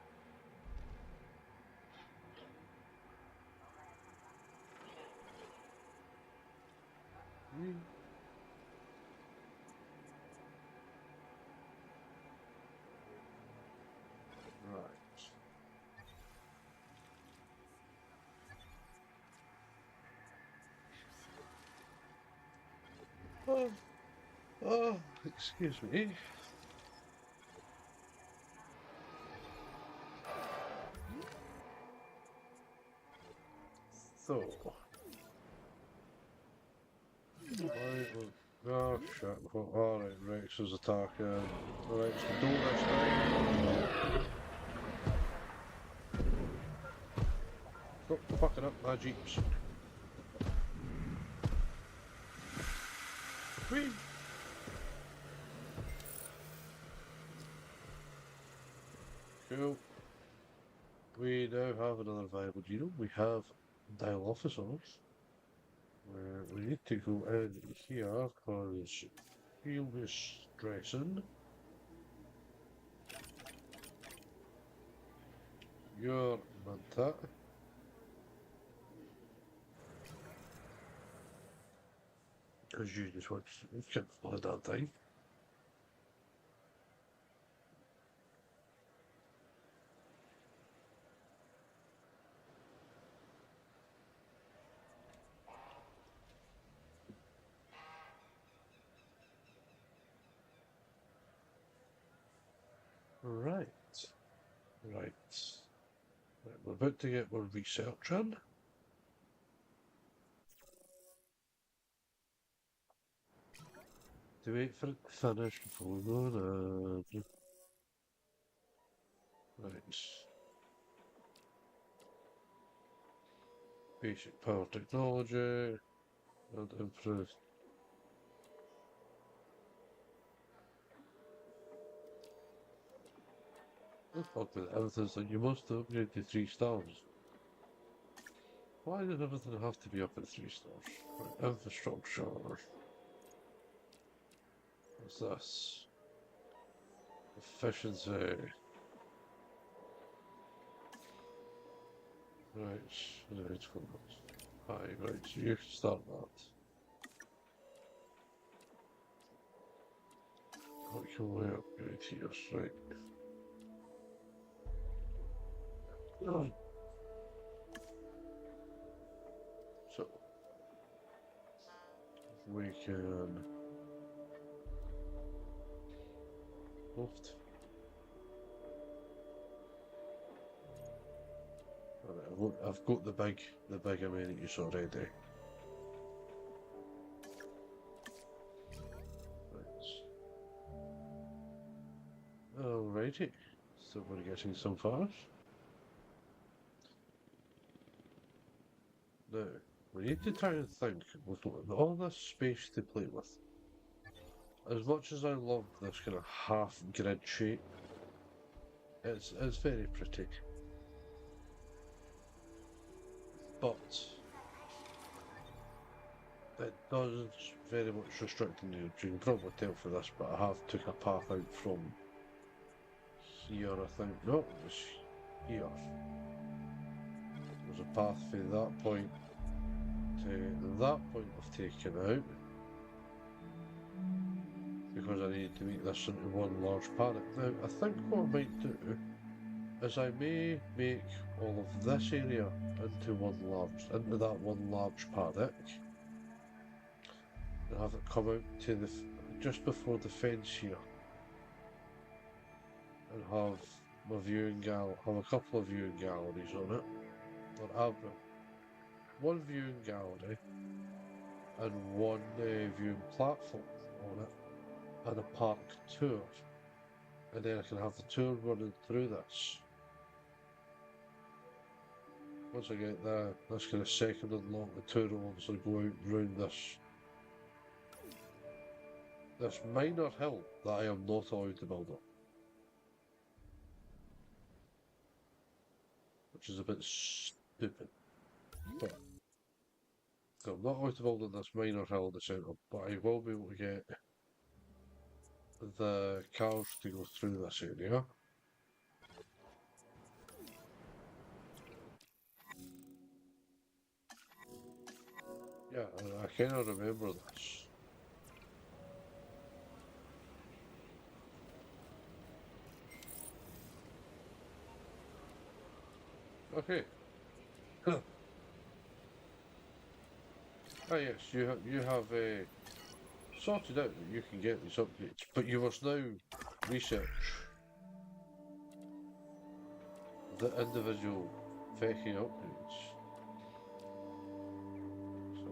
Right. Oh, excuse me. So, oh shit! All right, Rex is attacking. Rex, do this thing. Stop fucking up my Jeeps. Whee! Cool. We now have another viable genome. We have dial officers. Where we need to go in here because field is stressing. You're Manta. As you just want to get all that thing. Right. Right. Right. We're about to get more research in. To wait for it to finish before we go on. Right. Basic power technology and improved. Let's talk about everything's like you must upgrade to 3 stars. Why does everything have to be up at 3 stars? Right, infrastructure. What's this? Efficiency. Right, Hi, right, so you can start that. What can we upgrade here? Right. So we can lift. Alright, I've got the big amenities already. Right. Alrighty. So we're getting some far. Now, we need to try and think with all this space to play with. As much as I love this kind of half grid shape, it's very pretty. But it does very much restrict the you can probably tell for this, but I have took a path out from here, I think. No, it was here. There's a path from that point to that point I've taken out. Because I need to make this into one large paddock. Now, I think what I might do is I may make all of this area into that one large paddock, and have it come out to the just before the fence here, and have my have a couple of viewing galleries on it, or have one viewing gallery and one viewing platform on it, and a park tour, and then I can have the tour running through this. once I get this kind of second unlock, the tour will obviously go out round this minor hill that I am not allowed to build on. Which is a bit stupid. But I'm not allowed to build on this minor hill in the centre, but I will be able to get the cars to go through this area. Yeah, I cannot remember this. Okay. Ah yes, you have sorted out that you can get these upgrades, but you must now research the individual fecking upgrades. So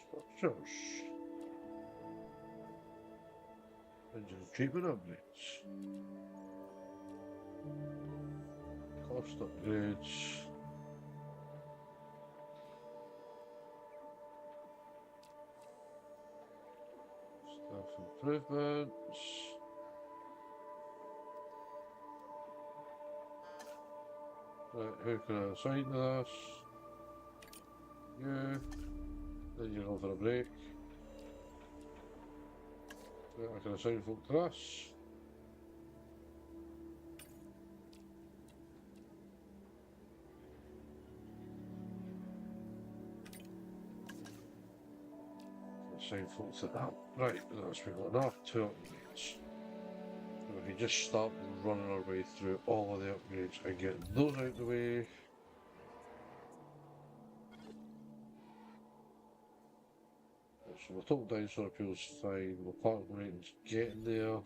structures. Engine treatment upgrades. Cost upgrades. Staff improvements. Right, who can I assign to this? You. Then you go for a break. Right, I can assign folk to this. Assign folk to that. Right, that's been enough. 2 upgrades. We can just start running our way through all of the upgrades and get those out of the way. So the total dinosaur appeal is fine, the park rating's getting there.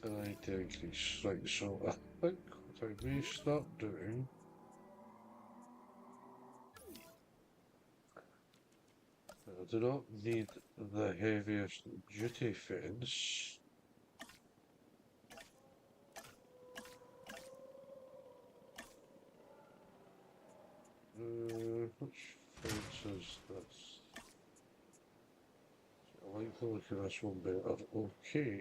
And I need to increase. Right, so I think what I may start doing I do not need the heaviest duty fence. Which fence is this? I like the look of this one better. Okay.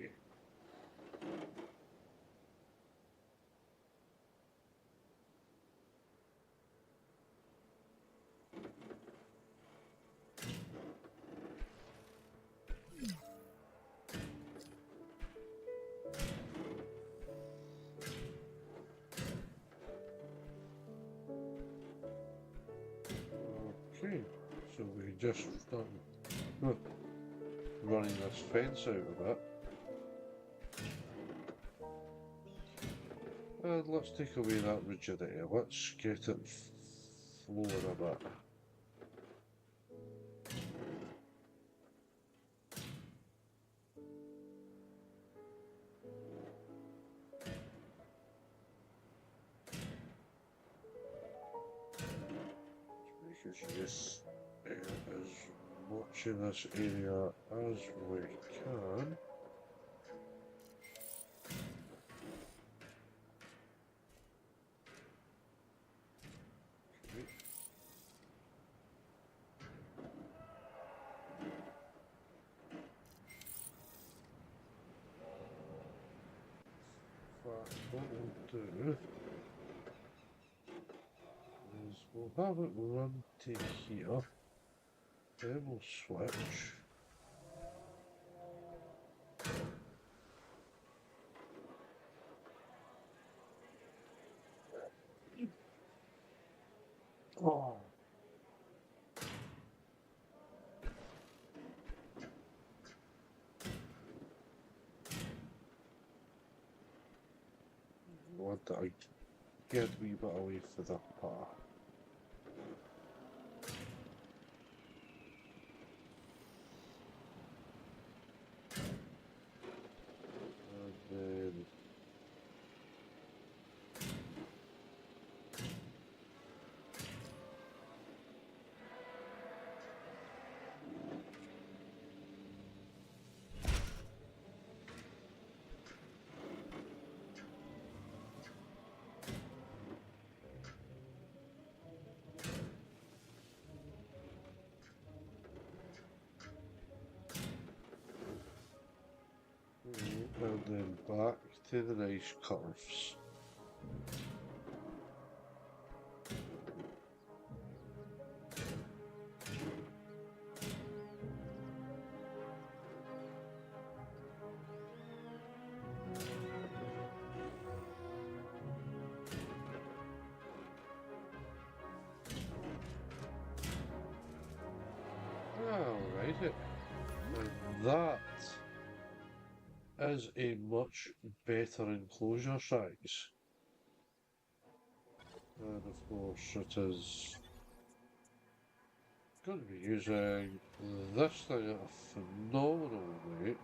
Okay, so we just start running this fence out of it. And let's take away that rigidity. Let's get it flowing a bit. Make use as much in this area as we can. What we'll do is we'll have it run to here, then we'll switch. Oh. I want that I get a wee bit away for the path. And then And then back to the nice curves. Alright, and that is a much better enclosure size. And of course it is going to be using this thing at a phenomenal rate.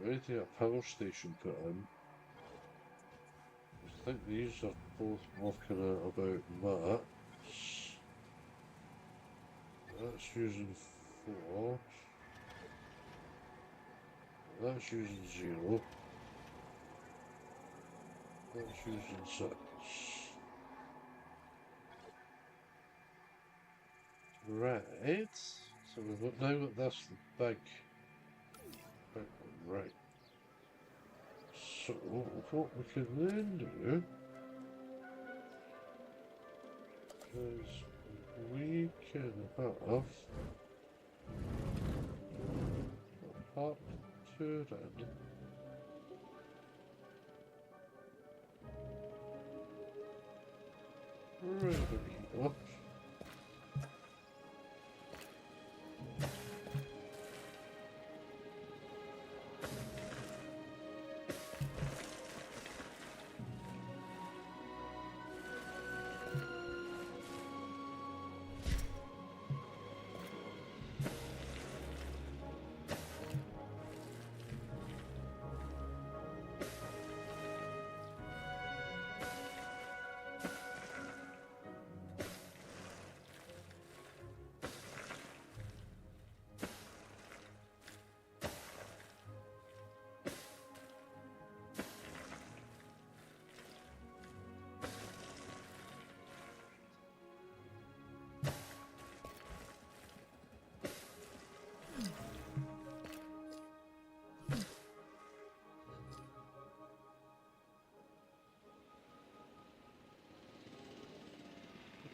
Ready to get a power station put in. I think these are both working at about that. That's using 4. That's using 0. That's using 6. Right. So we've now got this big one. Right. So what we can then do is we can have a part 2 then. Right here.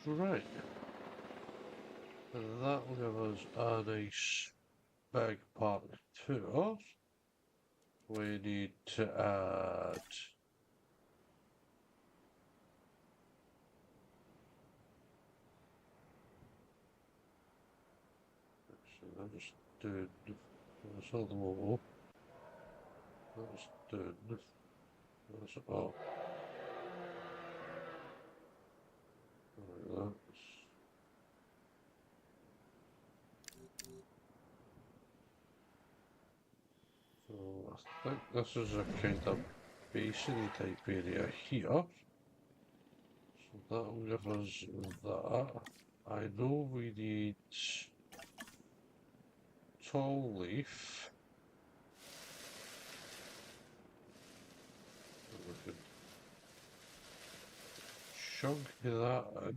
Right. And that will give us a nice big part 2. We need to add actually I'm just doing this other level. That's done. That's up. Like that. So I think this is a kind of basin type area here. So that will give us that. I know we need tall leaf. We can chunk that in.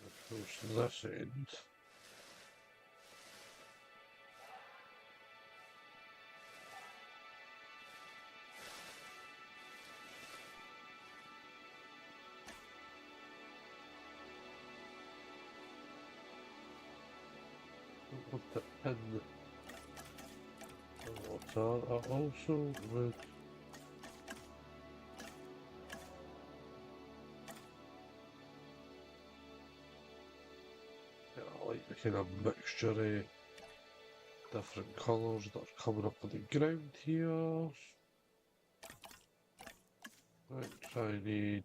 Of course, this end. With the pin water, I also would like the kind of mixture of different colours that are coming up on the ground here. Right, I need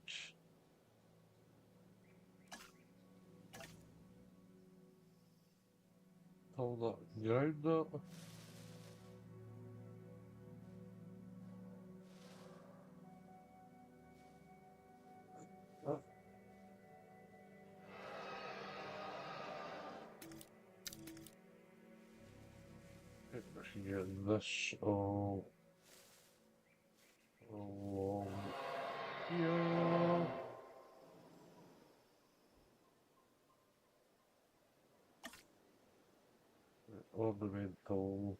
all that ground up. I can get this all along here. ornamental.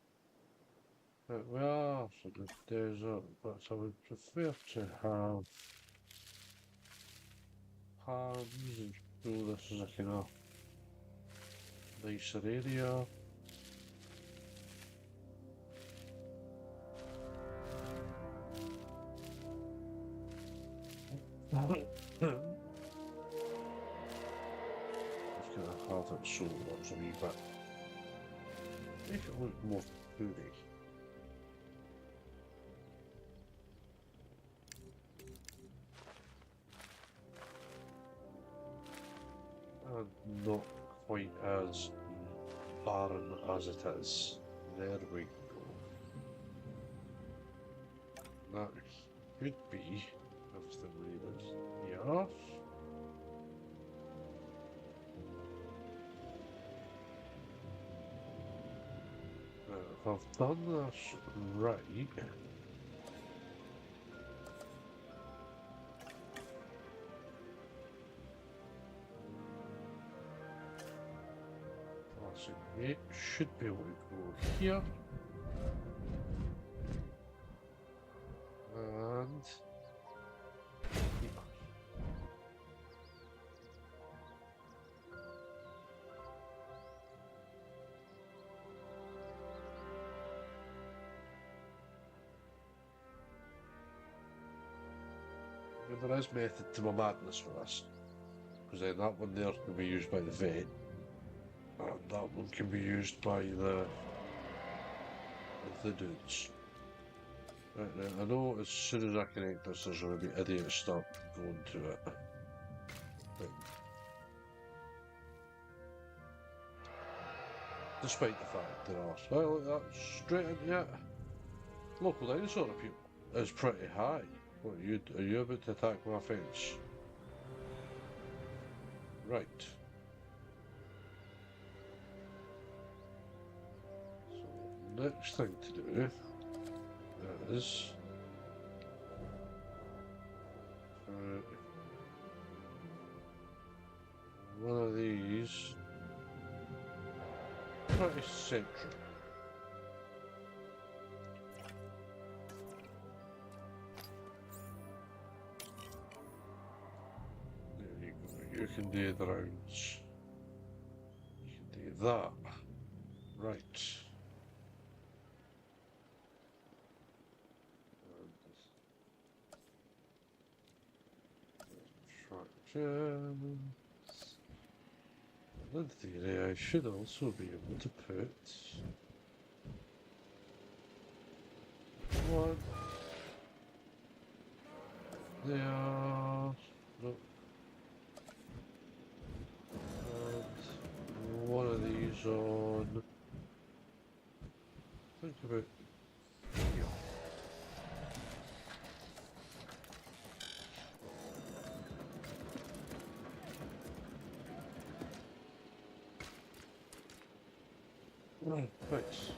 We are sort of desert, but I would prefer to have palms and show this as a kind of nicer area. Just gonna have it so it looks a wee bit. Make it look more foodie. And not quite as barren as it is. There we go. That could be if the rain is here. If I've done this right, it should be able to go here. And here. And there is method to my madness for this, because then that one there can be used by the vet, and that one can be used by the dudes. Right now, I know as soon as I connect this, there's going to be idiots start going to it. But despite the fact there are, well, look, that's straight in yet. Local dinosaur appeal is pretty high. What are you about to attack my fence? Right. So next thing to do is one of these pretty central. There you go. You can do the rounds. You can do that. Right. In theory, I should also be able to put one there. Nope. And one of these on. Think about here. Right, thanks.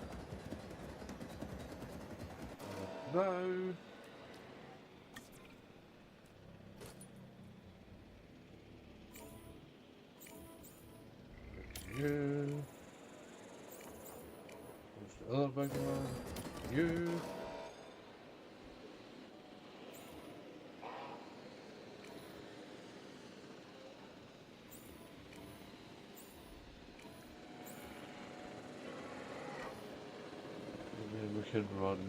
Now, you. There's the other big one. You. And then we can run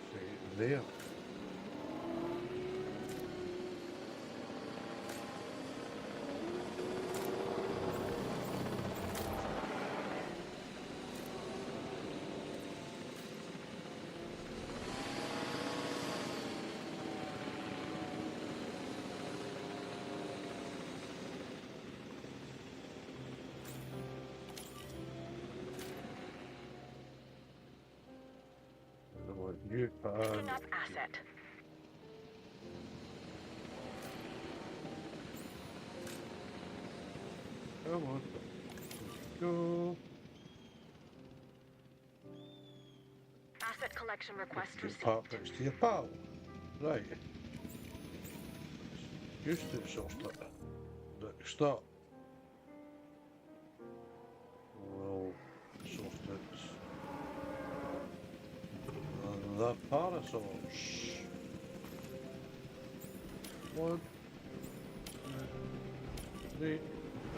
straight there. You Picking up asset. Come on. Go. Asset collection request Your received. part next to your pal. Right. Used to sort it. Next up. We'll the parasols. 1, 2, 3,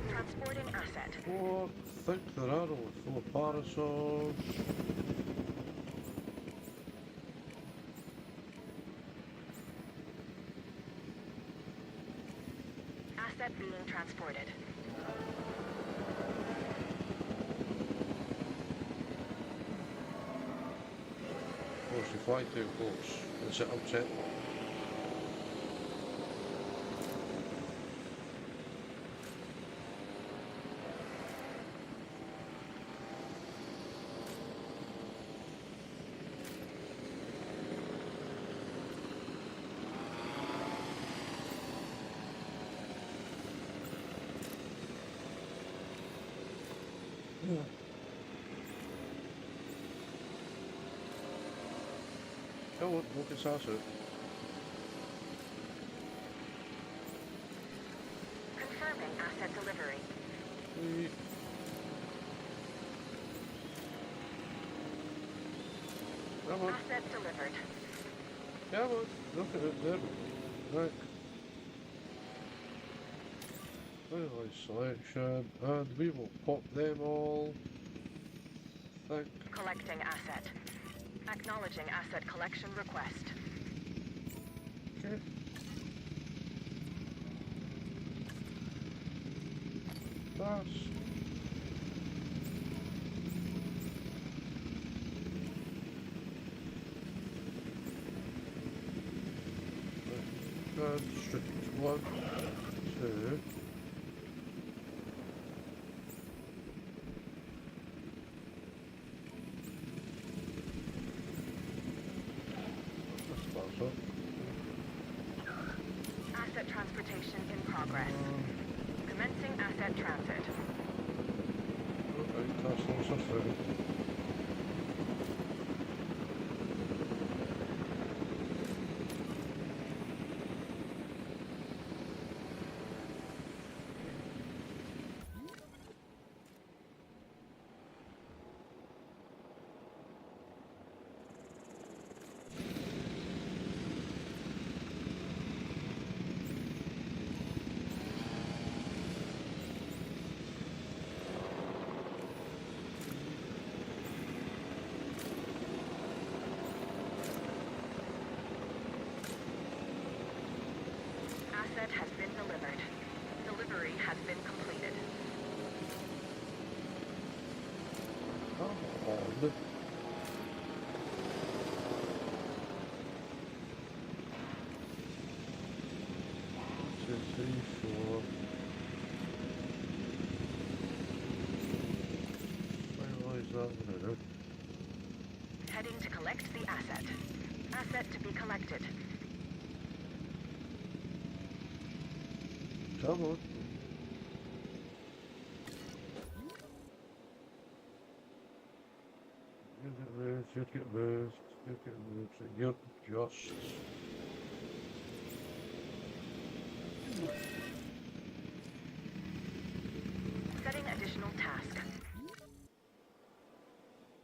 Transporting asset. 4. Think there are only 4 parasols. Asset being transported. Oh, she fly too close. Is it upset? Yeah. Come on, look at Sasha. Confirming asset delivery. 3. Come on, Asset delivered. come on, look at it there. Right. Finalize selection, and we will pop them all. Think. Collecting asset. Acknowledging asset collection request. Okay. Pass. And strict 1, 2. That's pass up. Asset transportation in progress. Commencing asset transit. Okay, that's also through. Asset has been delivered. Delivery has been completed. Come on. 2, 3, 4. Finalize that now. Heading to collect the asset. Asset to be collected. Come on. You get moved, you get moved, you get moved. You're just... Setting additional task.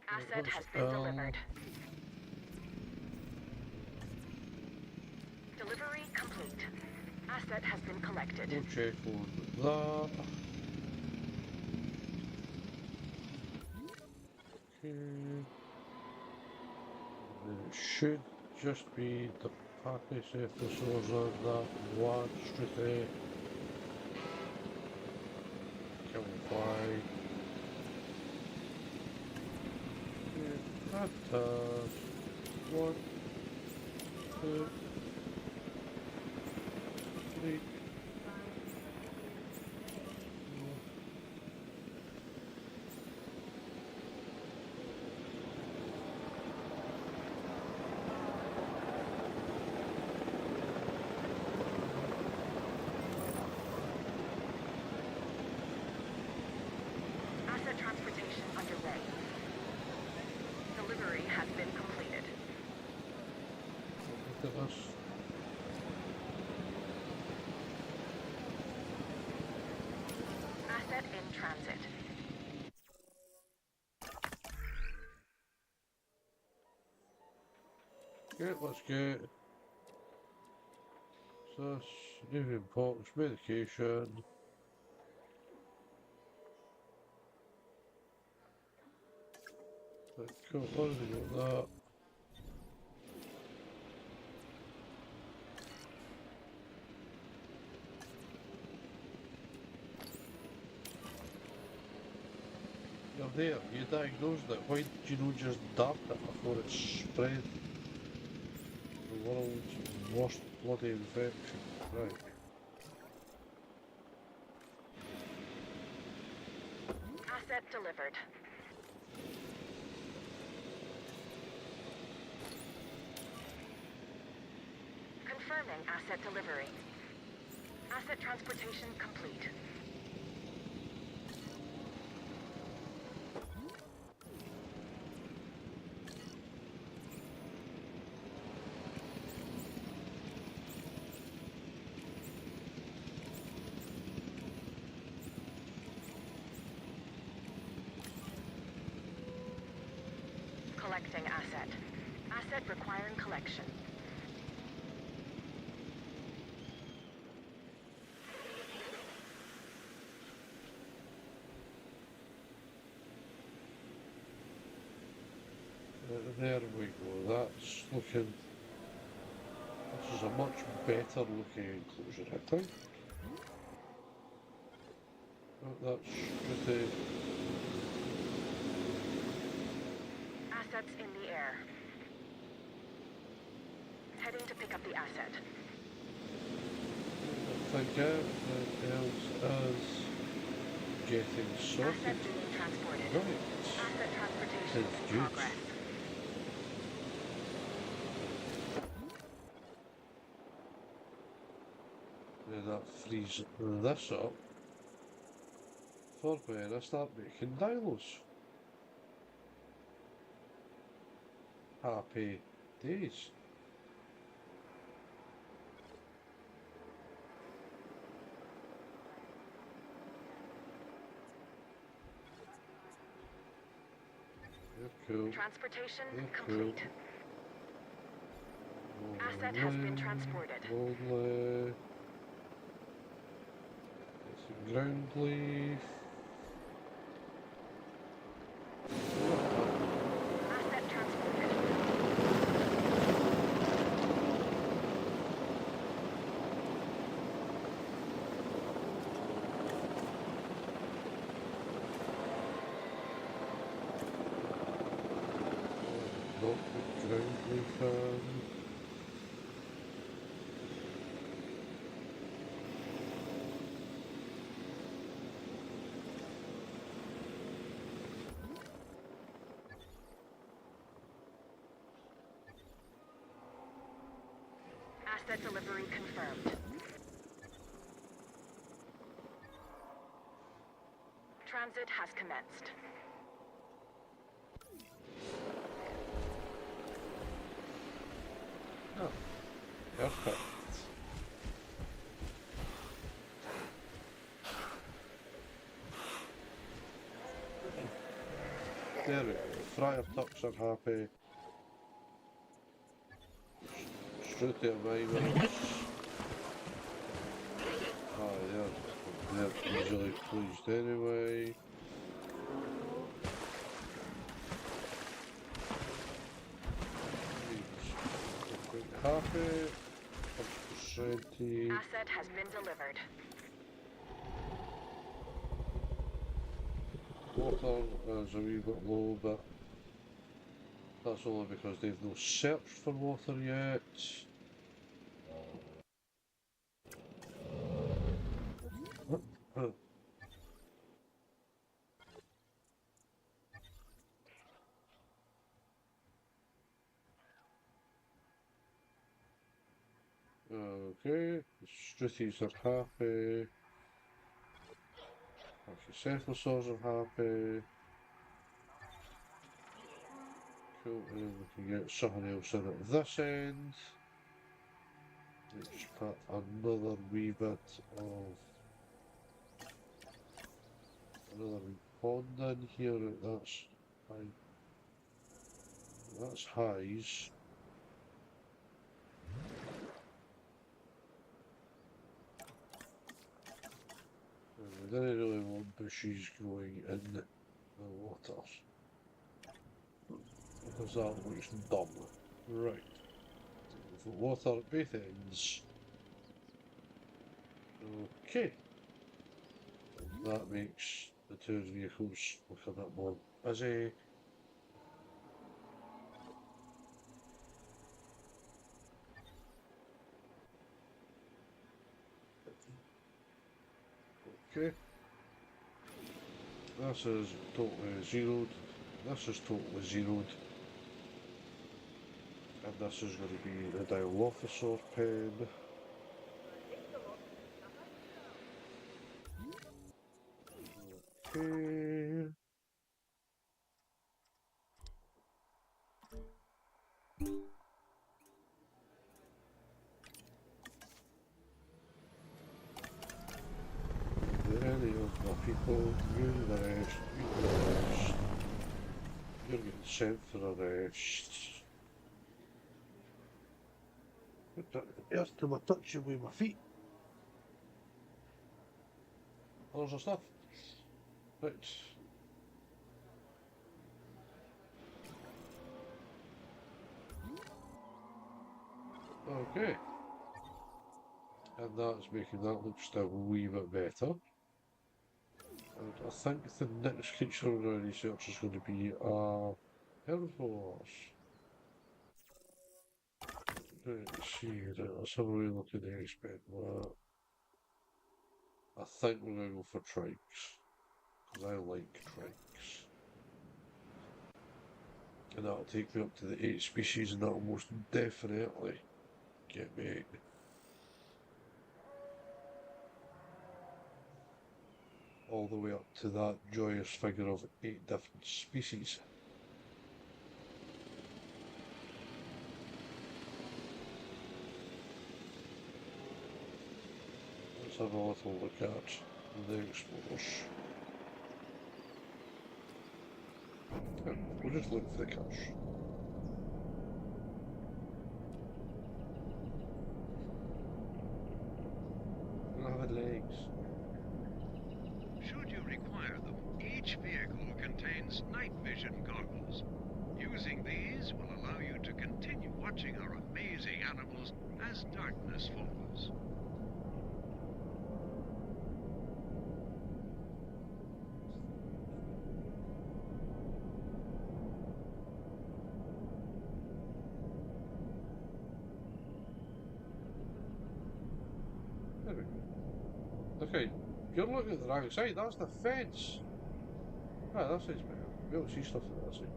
Asset has L. been delivered. Delivery complete. Asset has been collected. We'll check on that. Okay. Then it should just be the package episodes of that one straight. Can we fly? Okay, that 1, 2, 3. Asset transportation underway. Delivery has been completed. Look at this. Asset in transit. Okay, let's get this, avian pox, medication. Right, cool, already got that. You're there, you diagnosed it. Why did you not just dart it before it spread? The world's worst bloody infection. Right. Asset delivered. Confirming asset delivery. Asset transportation complete. Collecting asset. Asset requiring collection. There we go, that's looking... This is a much better looking enclosure, I think. Oh, that's pretty... Assets in the air. Heading to pick up the asset. I think everything else is getting sorted. Asset being transported. Right. Asset transportation Says in juice. progress. And that frees this up for when I start making dinos. Happy days. They're cool. Transportation They're complete. cool. Asset has been transported. Lonely. Get some ground leaf. Asset transported. Not the ground leaf in. Asset delivery confirmed. Transit has commenced. Oh, perfect. There we go. Friar Tucks are happy. Shruti and Mimers. Oh, they're usually pleased anyway. Happy. 100%. Asset has been delivered. Water is a wee bit low, but that's only because they've no searched for water yet. Okay, the Struthies are happy. Cephalosaurs are happy. Cool, and then we can get something else in at this end. Let's put another wee bit of another wee pond in here. That's high. That's highs. didn't really want bushes growing in the water. Because that looks dumb. Right. We've got water at both ends. Okay. That makes the two vehicles look a bit more busy. Okay. This is totally zeroed. This is totally zeroed. And this is going to be the dial officer pen. Okay. Any of my people, you the rest, you the rest. You're getting sent for arrest. Put that earth to my touch you with my feet. Others of stuff. Right. Okay. And that's making that look still a wee bit better. And I think the next creature in our research is going to be a herbivores. Let's see, let's have a wee look at the expect that. I think we're going to go for trikes. Because I like trikes. And that'll take me up to the 8 species, and that'll most definitely get me all the way up to that joyous figure of 8 different species. Let's have a little look at the explorers. We'll just look for the cache. I don't have legs. Should you require them, each vehicle contains night vision goggles. Using these will allow you to continue watching our amazing animals as darkness falls. There we go. Okay, you're looking at the wrong side, that's the fence. Ah, that side's better. We don't see stuff on that side.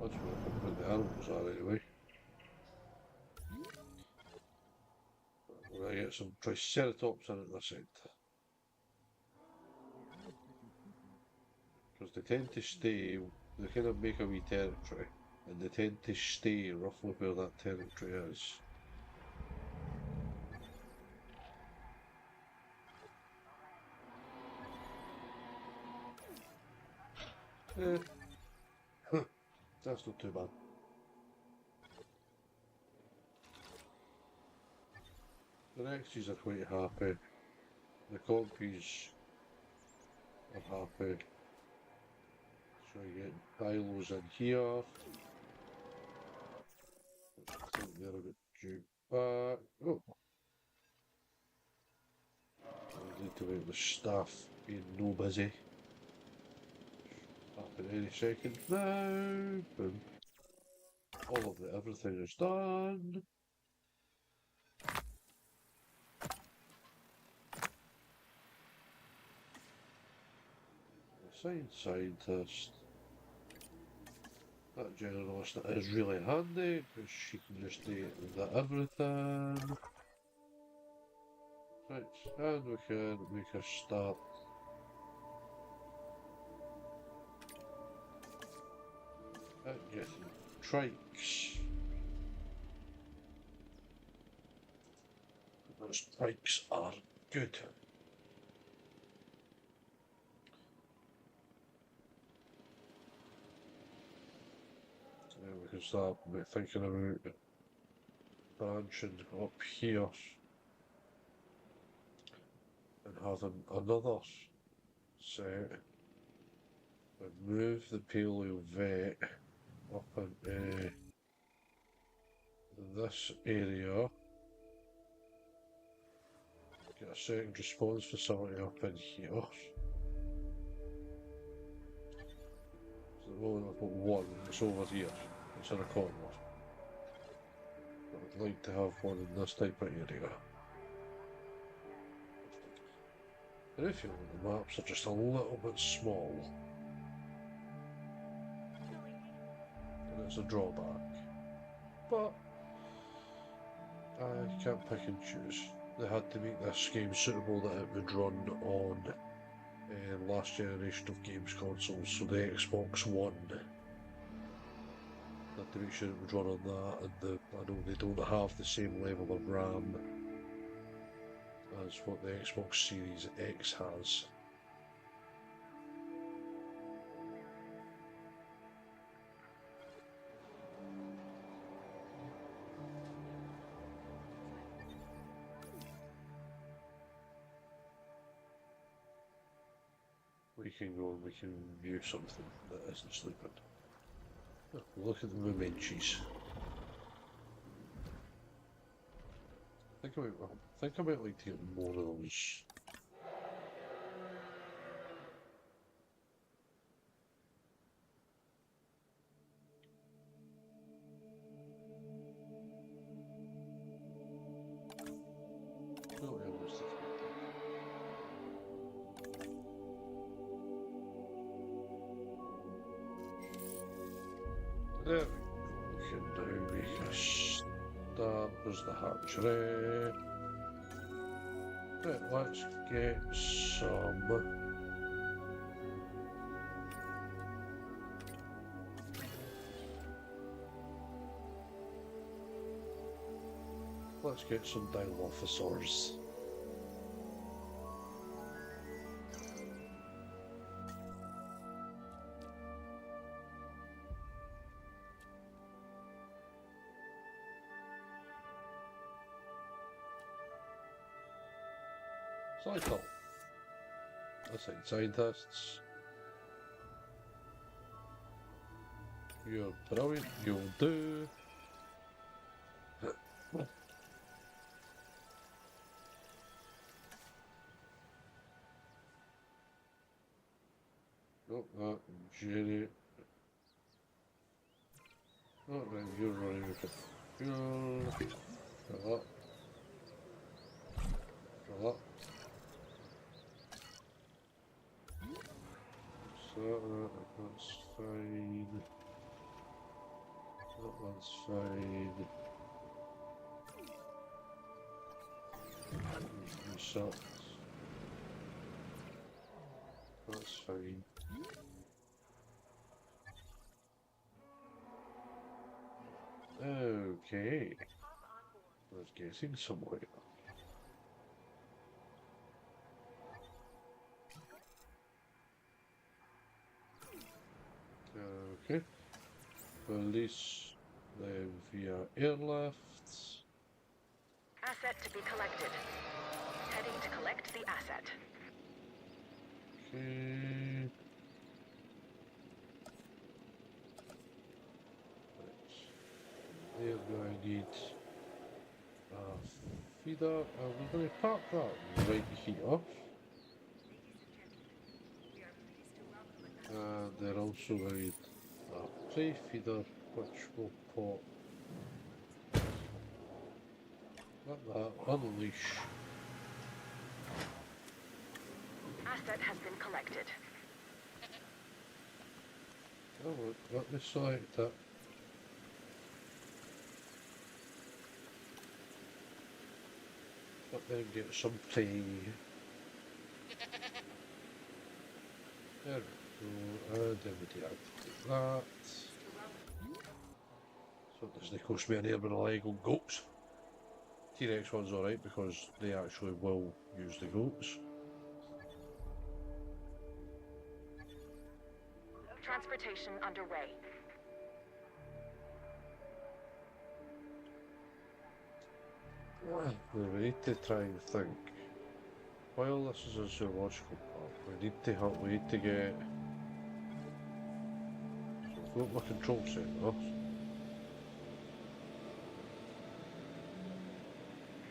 That's where the animals are anyway. We're gonna get some Triceratops in at this end. Because they tend to stay, they kind of make a wee territory, and they tend to stay roughly where that territory is. Eh, that's not too bad. The Rexes are quite happy. The Compies are happy. So you get Dilos in here. I think they're a bit due back. Oh! I need to make the staff being no busy. Happen any second now. Boom. All of the everything is done. Science scientist. That generalist is really handy because she can just do the everything. Right, and we can make a start. At getting trikes. Those trikes are good. We can start thinking about branching up here and having another set. We move the paleo vet up into this area. Get a second response facility up in here. So at the moment I've got one, it's over here, it's in a corner. I'd like to have one in this type of area. And if you look, the maps are just a little bit small. And it's a drawback. But I can't pick and choose. They had to make this game suitable that it would run on last generation of games consoles, so the Xbox One. Had to make sure it would run on that, and I know they don't have the same level of RAM as what the Xbox Series X has. We can go and we can view something that isn't sleeping. Oh, look at the Momenchies. I think I might like to get more of those. Oh, yeah, where's the There we go. We can now make a start. There's the hatchery. Right, let's get some. Let's get some Dilophosaurs. Cycle. Assign scientists. You're brilliant, you'll do. Oh, that Jenny. Oh, then you're running with the fuel. Fill up. Fill up. So that's fine. That one's fine. Reset. That's fine. Okay. I was guessing somewhere. Okay. Release them via airlifts. Asset to be collected. Heading to collect the asset. Okay. There I need a feeder, and we're going to park that right here. And then also I need a prey feeder, which will pop. Let that unleash. Asset has been collected. Oh, look, let me select it. Let them get some prey. There we go, and then we deactivate that. So it doesn't cost me an air with illegal goats. T-Rex one's alright because they actually will use the goats. Transportation underway. We need to try and think. while this is a zoological park, we need to get. So we've got my control center.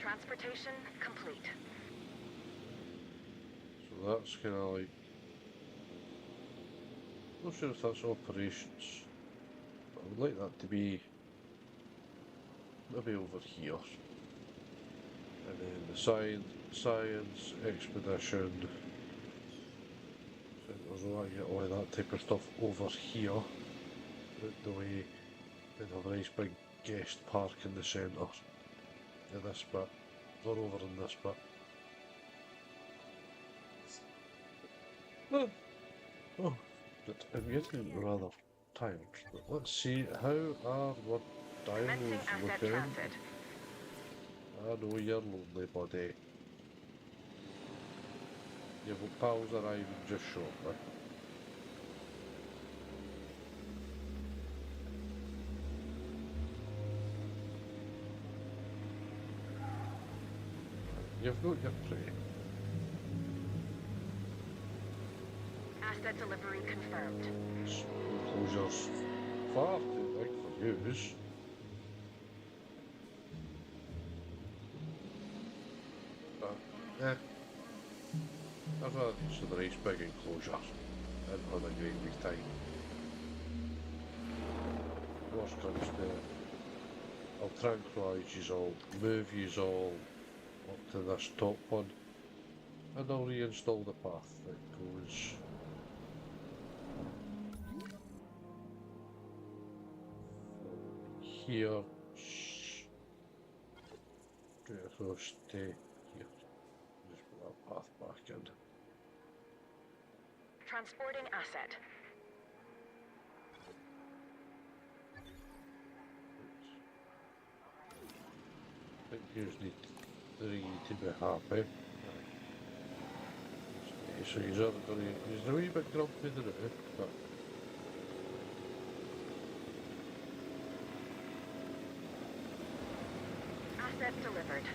Transportation complete. So that's kind of like. Not sure if that's operations. But I would like that to be maybe over here. And then the science expedition. Centers, I get all of that type of stuff over here. Out the way. And have a nice big guest park in the centre. In this bit. Or over in this bit. Oh, but I'm getting rather tired. But let's see, how are what Commencing dinos asset looking? transit. I know you're lonely, buddy. Your pals arriving just shortly. You've got your prey. Asset delivery confirmed. Enclosures far too big for use. But, I've had some nice big enclosure and had a great big time. Worst comes to it, I'll tranquilise yous all, move yous all up to this top one, and I'll reinstall the path that goes here, straight across to here. Just put that path back in. Transporting asset. I think you need to be happy. So he's a wee bit grumpy than it, but Asset delivered.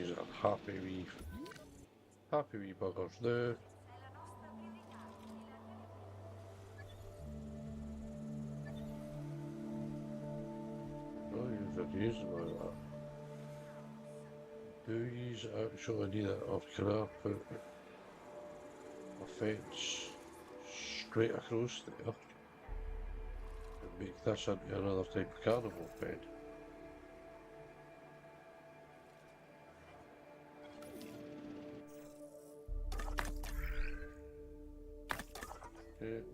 he's a happy wee buggers now. Oh, he's a reason like that. Do you actually need it, or can I put a fence straight across there and make this into another type of carnival pen?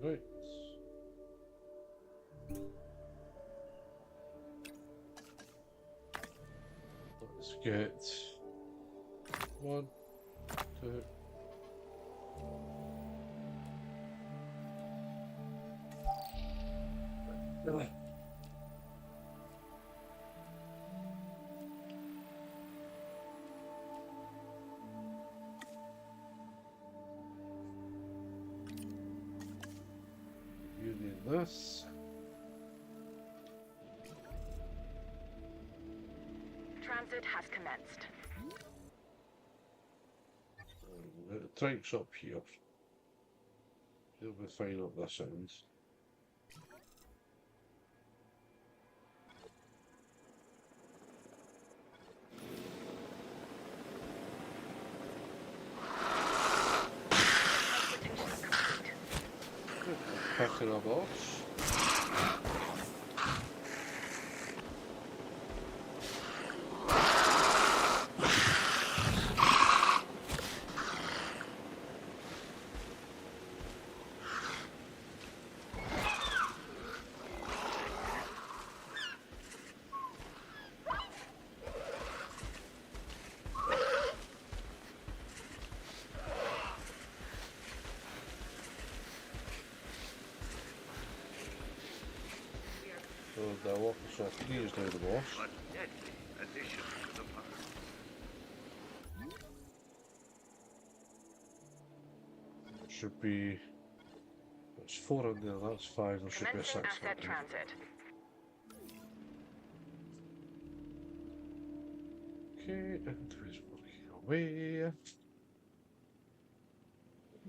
Right. Let's get 1, 2. Using this. Transit has commenced. The trank's up here. He'll be fine up this end. Transportation complete. Packing our box. So the officer 3 is now the boss. A deadly addition to the park. It should be. It's 4 in there, that's 5, there should be a Commencing 6th asset one. transit. Okay, and who's working away?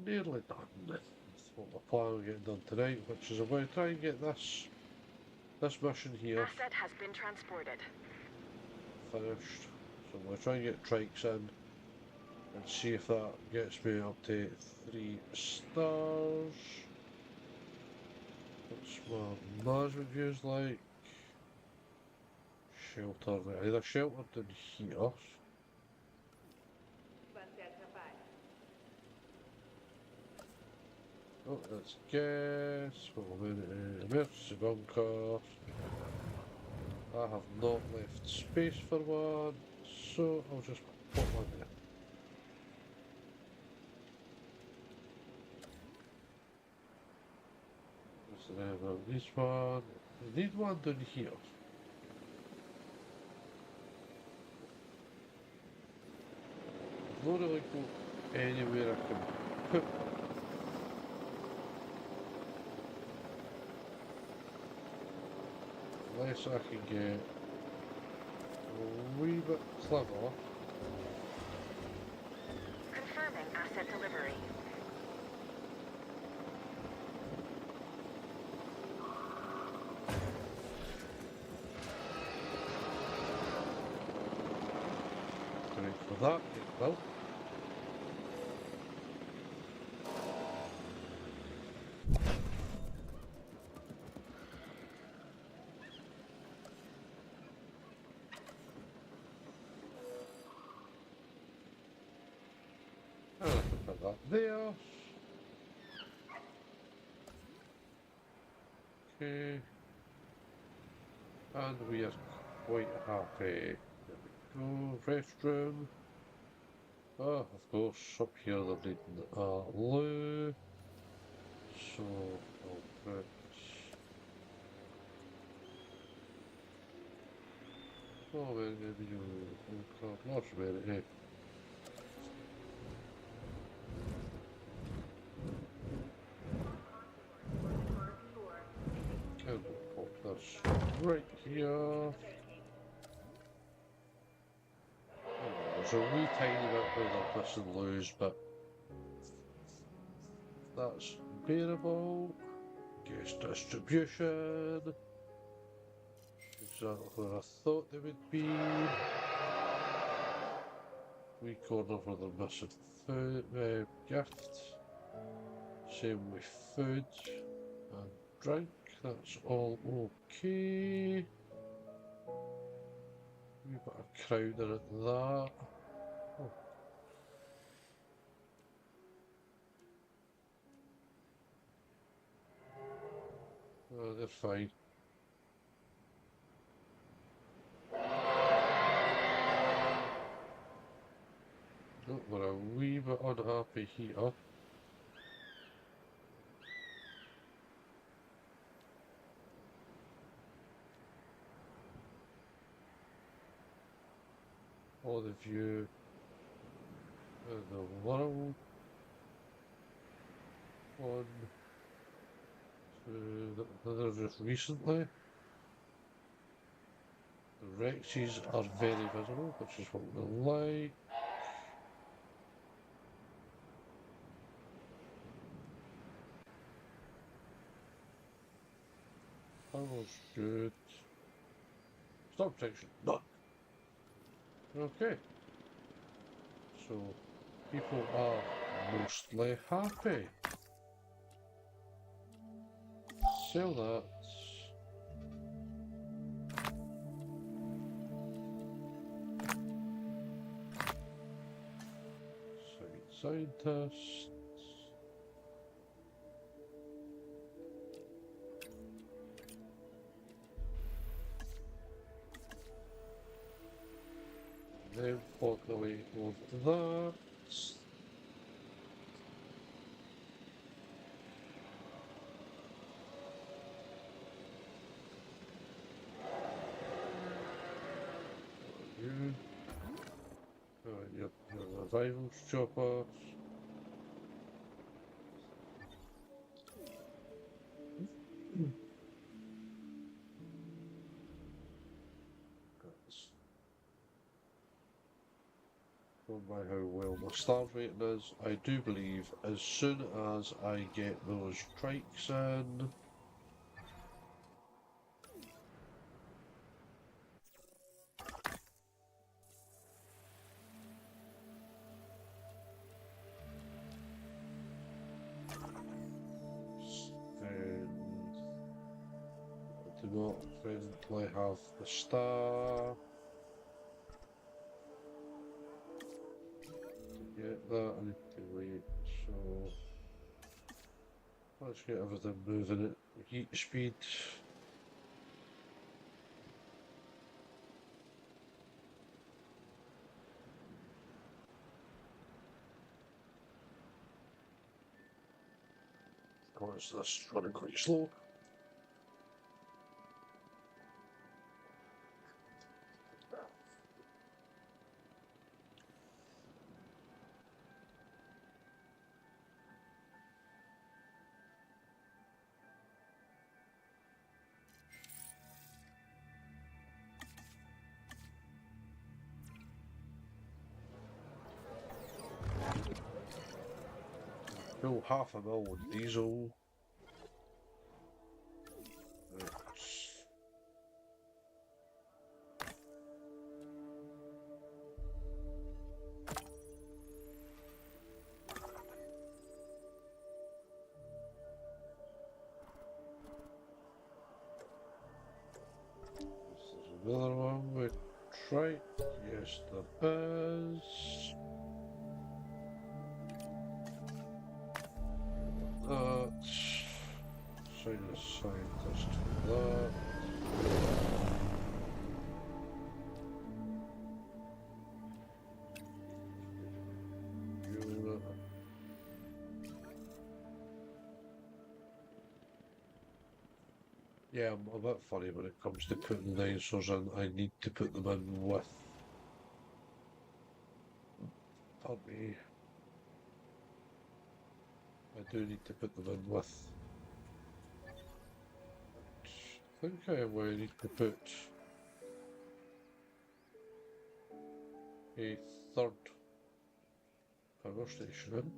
Nearly done. That's what we're planning on getting done tonight, which is I'm going to try and get this mission here Asset has been transported. finished. So I'm going to try and get trikes in and see if that gets me up to 3 stars. What's my management views like? Shelter, either sheltered in here. Oh, that's gas. Well, emergency bunker. I have not left space for one, so I'll just put one there. This one. I need one down here. I've not really got anywhere I can put one. Unless I can get a wee bit clever. Confirming asset delivery. Right for that, it will. And I can put that there. Okay. And we are quite happy. There we go. Restroom. Ah, of course, up here they're needing a loo. So I'll put. Oh, maybe you. Not very. And we'll put this right here. Oh, there's a wee tiny bit where they're missing loos, but that's bearable. Gas distribution. Exactly where I thought they would be. Wee corner where they're missing food, gift. Same with food and drink. That's all okay. Wee bit of crowding at that. Oh. Oh, they're fine. No, we're a wee bit unhappy here. All the view of the world. 1, 2, another just recently. The Rexes are very visible, which is what we like. Power's good. Stop protection, none. Okay. So, people are mostly happy. Sell that. Scientists. Then walk away over to that. You. Your rivals chopper. going by how well my stars rating is, I do believe as soon as I get those strikes in, then I do not presently have the star. To get that, I need to wait, so let's get everything moving at heat speed. Of course, this is running quite slow. Fill half a mil with diesel. It's there's another one with trike. Yes, there is. That's assign a scientist to that. Unit. Yeah, I'm a bit funny when it comes to putting dinosaurs in. I need to put them in with. Pardon me. I do need to put them in with. I think I am where I need to put a third power station in.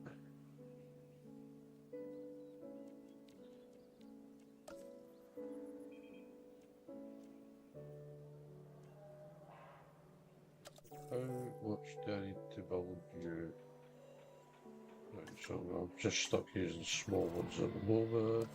How much do I need to build you? Right, so I'm just stuck using small ones at the moment.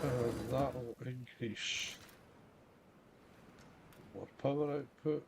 And that'll increase more power output.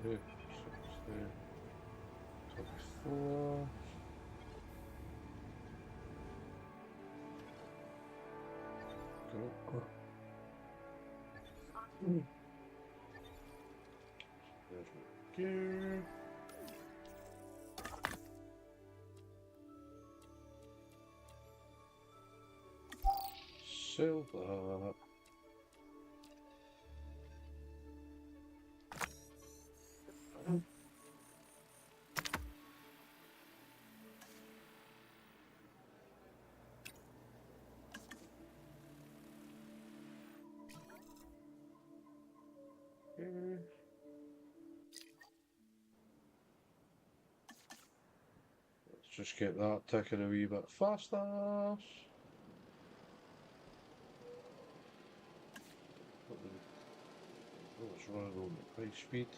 60, 24. Go. There we go. Sell that. Okay. Let's just get that ticking a wee bit faster. Oh, it's running on high speed.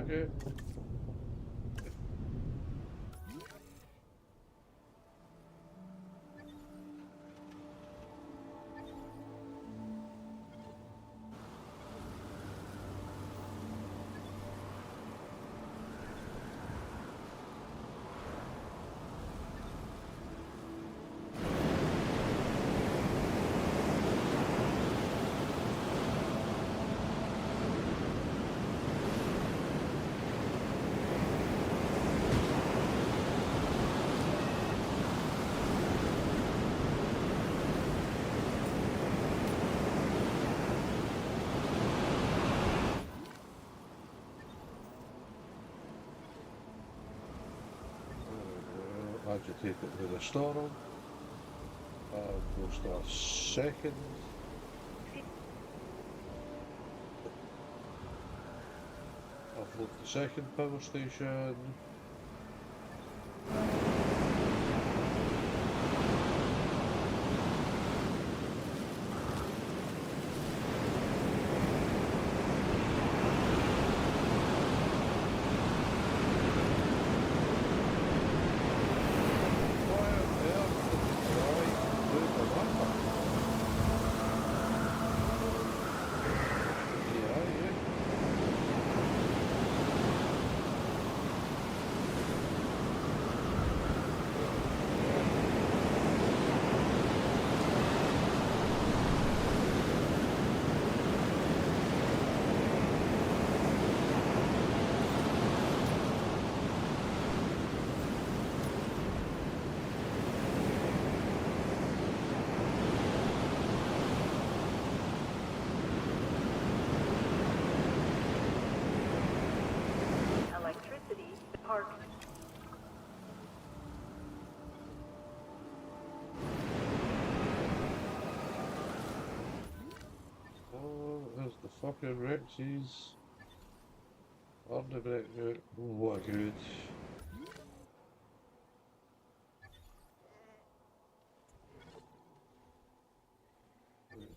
Okay. Agitate it with a storm. We'll start second. Offload the second power station. Electricity park. Oh, there's the fucking Rexes. On the break. What good.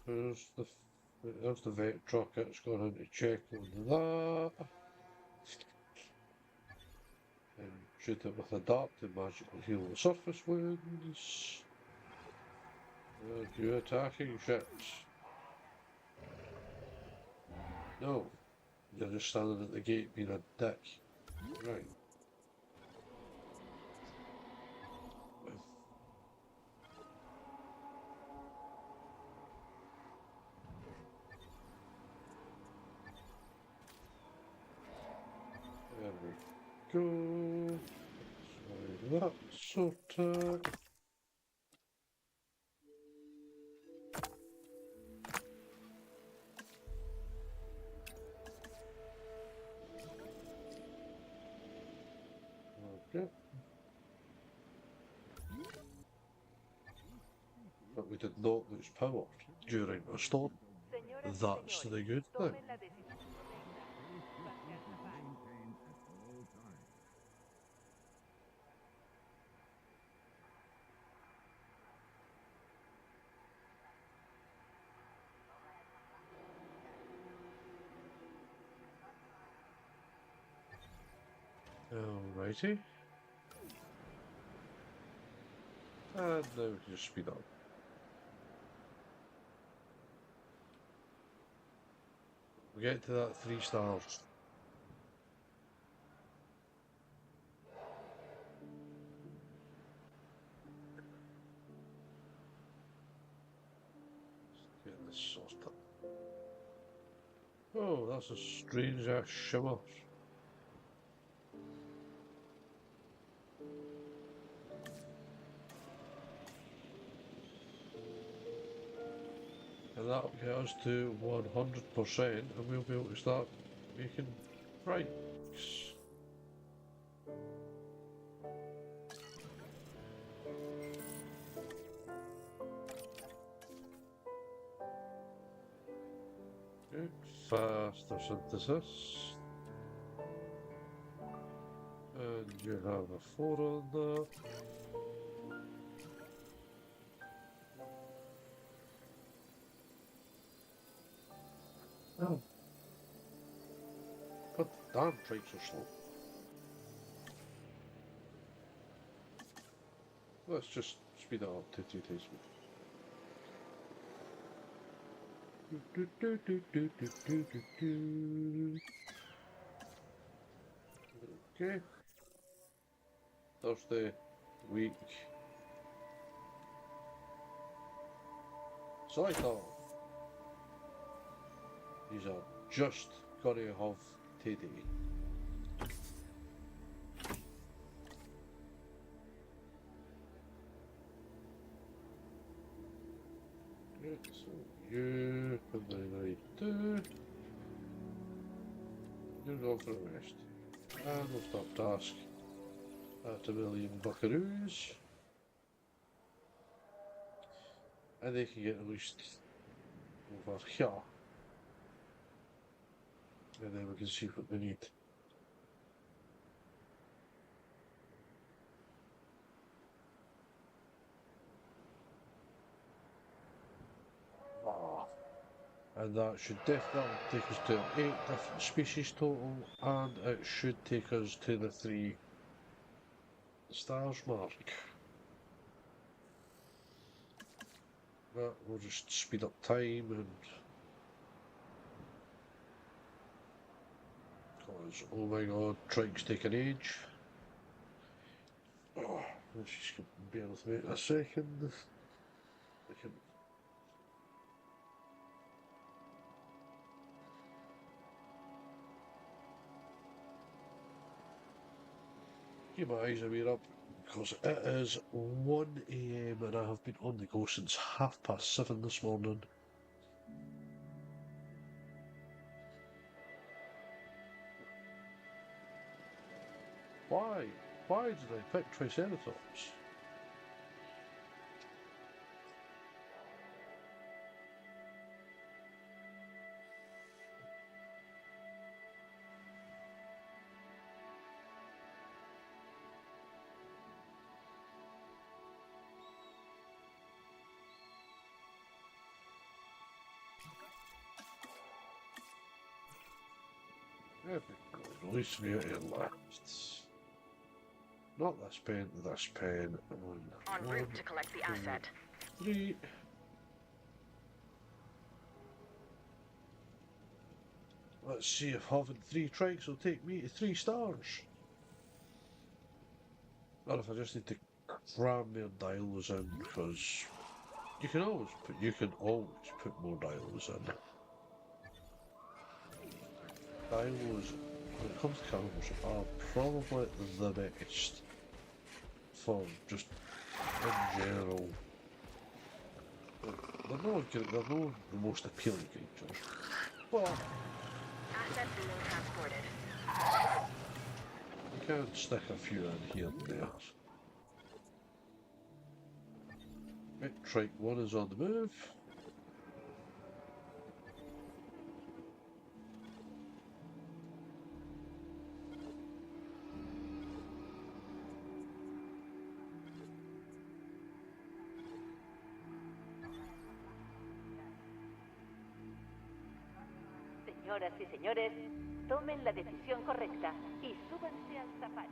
There's the vet truck. It's going to check on that. And shoot it with a dart to magically heal the surface wounds. You attacking ships? No, you're just standing at the gate being a dick. Right. There we go. So that's sorted. Okay. But we did not lose power during a storm. That's the good thing. Righty. And now we can just speed up. We get to that 3 stars. Get this sorted. Oh, that's a strange ass shimmer. And that'll get us to 100% and we'll be able to start making brakes. Okay, faster synthesis. And you have a 4 on there. Oh. But damn brakes are slow. Let's just speed it up to 2 times speed. Okay. Thursday, week. So I thought these are just gonna have today. Okay, so you and then I do. You go for the rest. And we'll stop task at 1,000,000 buckaroos. And they can get released over here. And then we can see what they need. And that should definitely take us to 8 different species total, and it should take us to the 3 stars mark. But we'll just speed up time and because oh my god, trikes take an age. Oh, let's just bear with me a second. I can keep my eyes aware up because it is 1 AM and I have been on the go since 7:30 this morning. Why? Why did I pick Triceratops? There we go, at least we are in last. Not this pen, this pen. En route to collect the asset. 3. Let's see if having 3 trikes will take me to 3 stars. Or if I just need to cram more dials in, because you can always put more dials in. Dials, when it comes to cannibals, are probably the best for just in general. They're not the most appealing creatures, but Asset being transported. you can stick a few in here and there. Right, trike 1 is on the move. Señoras y señores, tomen la decisión correcta y súbanse al safari.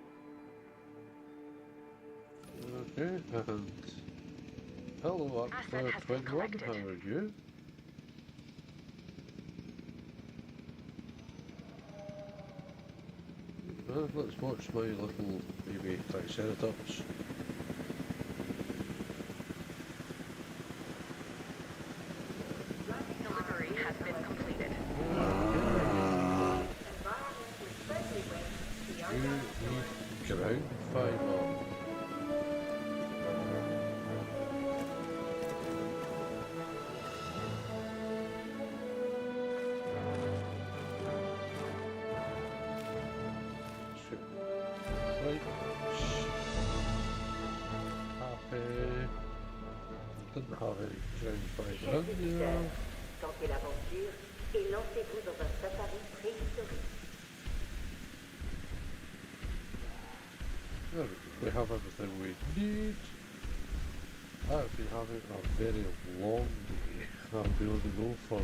Okay, and hello, Asset Actor has been 21, collected. how are you? Let's watch my little baby Triceratops. Delivery has been completed. Environmentally friendly waste beyond You need ground fibre. Shit. Right. Happy. Didn't have any ground fibre Chers in there. visiteurs, tentez l'aventure et lancez-vous dans un safari préhistorique. There we have everything we need. I've been having a very long day. I've been on the go for, I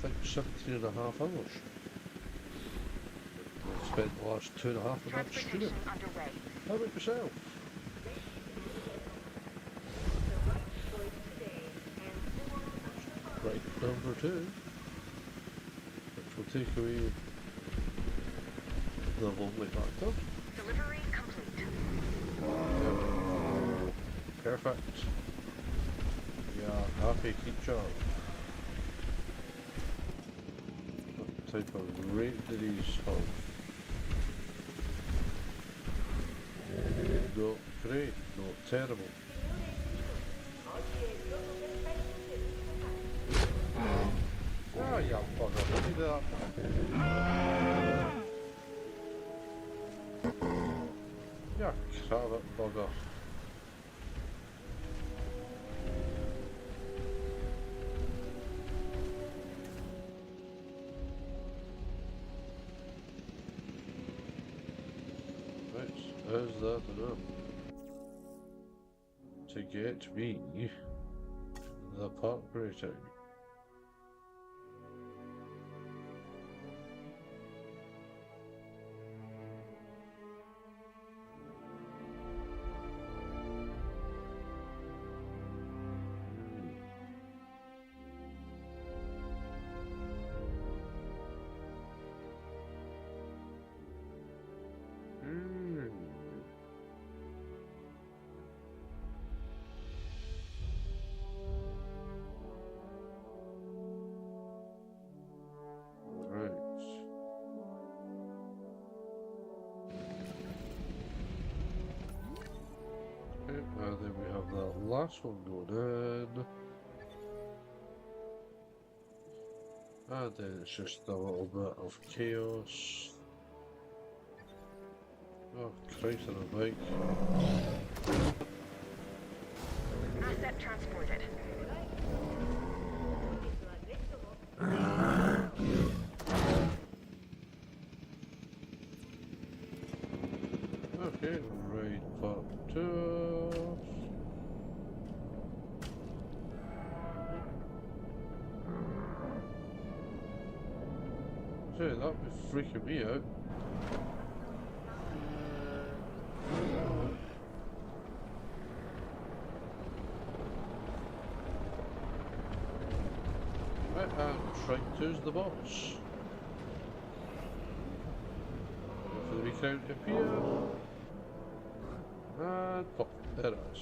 think, 17 and a half hours. I've spent the last 2.5 of that streaming. Transportation underway. How about yourself? Right, number 2, which will take away the lonely factor. Delivery complete. Perfect. Yeah, happy creature. What type of rate do these have? Not great, not terrible. Ah, yeah, bugger. Let me do that. Yeah, carrot bugger. Right, is that enough to get me the park rating? Right. Okay, and then we have that last one going in. And then it's just a little bit of chaos. Oh, Christ on a bike. Asset transported. Okay, right, part 2. Say, that'd be freaking me out. Right, and Shrike 2's the boss. Wait for the wee crown to appear. And pop, there it is.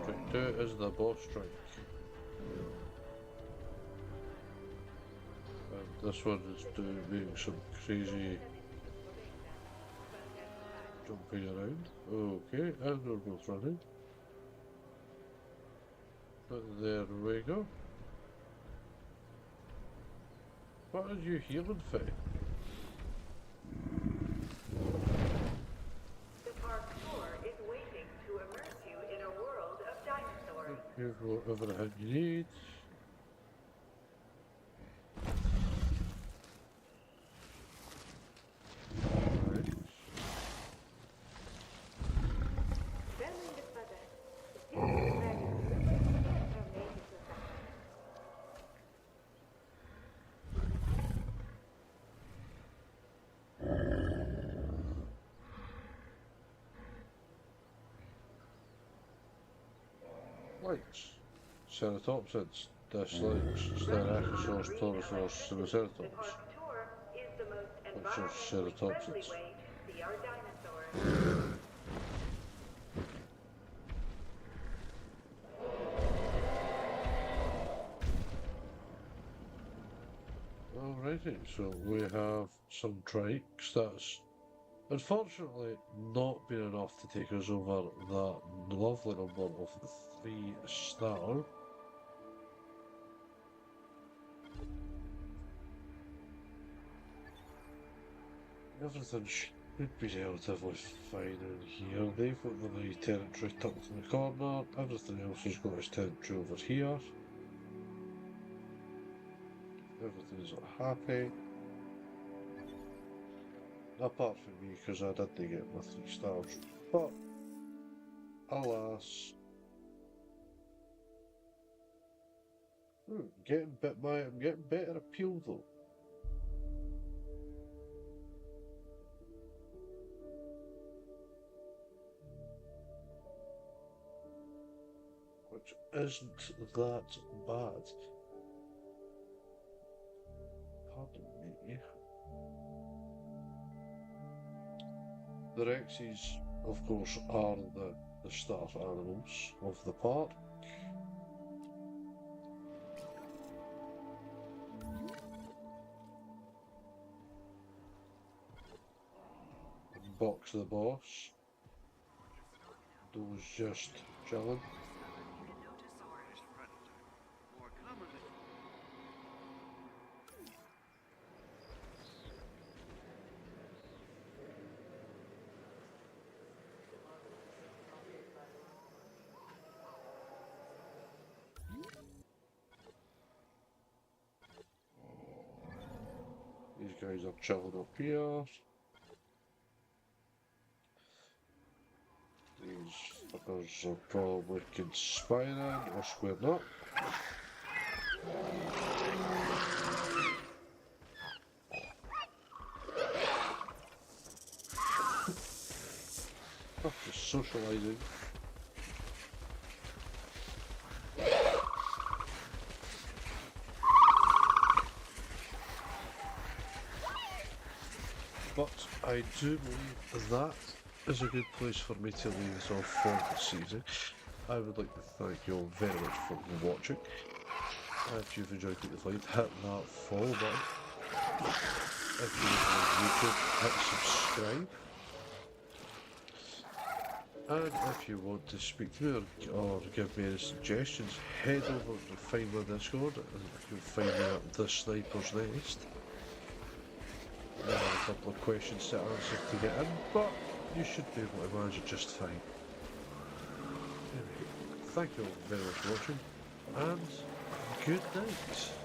Shrike 2 is the boss strike. And this one is doing some crazy jumping around. Okay, and we're both running. And there we go. What are you healing for? The park tour is waiting to immerse you in a world of dinosaurs. Here's whatever you need. Right. Fermez le paddock. This is where you are made to suffer. Likes. Ceratopsids. Dislikes. Styracosaurus, Torosaurus, The Triceratops. park tour is the most Which are environmentally friendly ceratopsids. way to see our dinosaurs. Alrighty, so we have some trikes. That's unfortunately not been enough to take us over that lovely number of 3-star. Everything should be relatively fine in here. They've got the new territory tucked in the corner. Everything else has got its territory over here. Everything's happy. Apart from me, because I didn't get my 3 stars. But, alas. I'm getting better appeal though. Which isn't that bad. Pardon me. The Rexes, of course, are the star animals of the park. Box the boss. Those just chilling. These guys are chilling up here. These fuckers are probably conspiring or squaring up. Just socialising. But I do believe that is a good place for me to leave this off for this season. I would like to thank you all very much for watching. If you've enjoyed the fight, hit that follow button. If you're on YouTube, hit subscribe. And if you want to speak to me or give me any suggestions, head over to find my Discord and you'll find me at the Sniper's Nest. I have a couple of questions to answer to get in, but you should be able to manage it just fine. Anyway, thank you all very much for watching, and good night.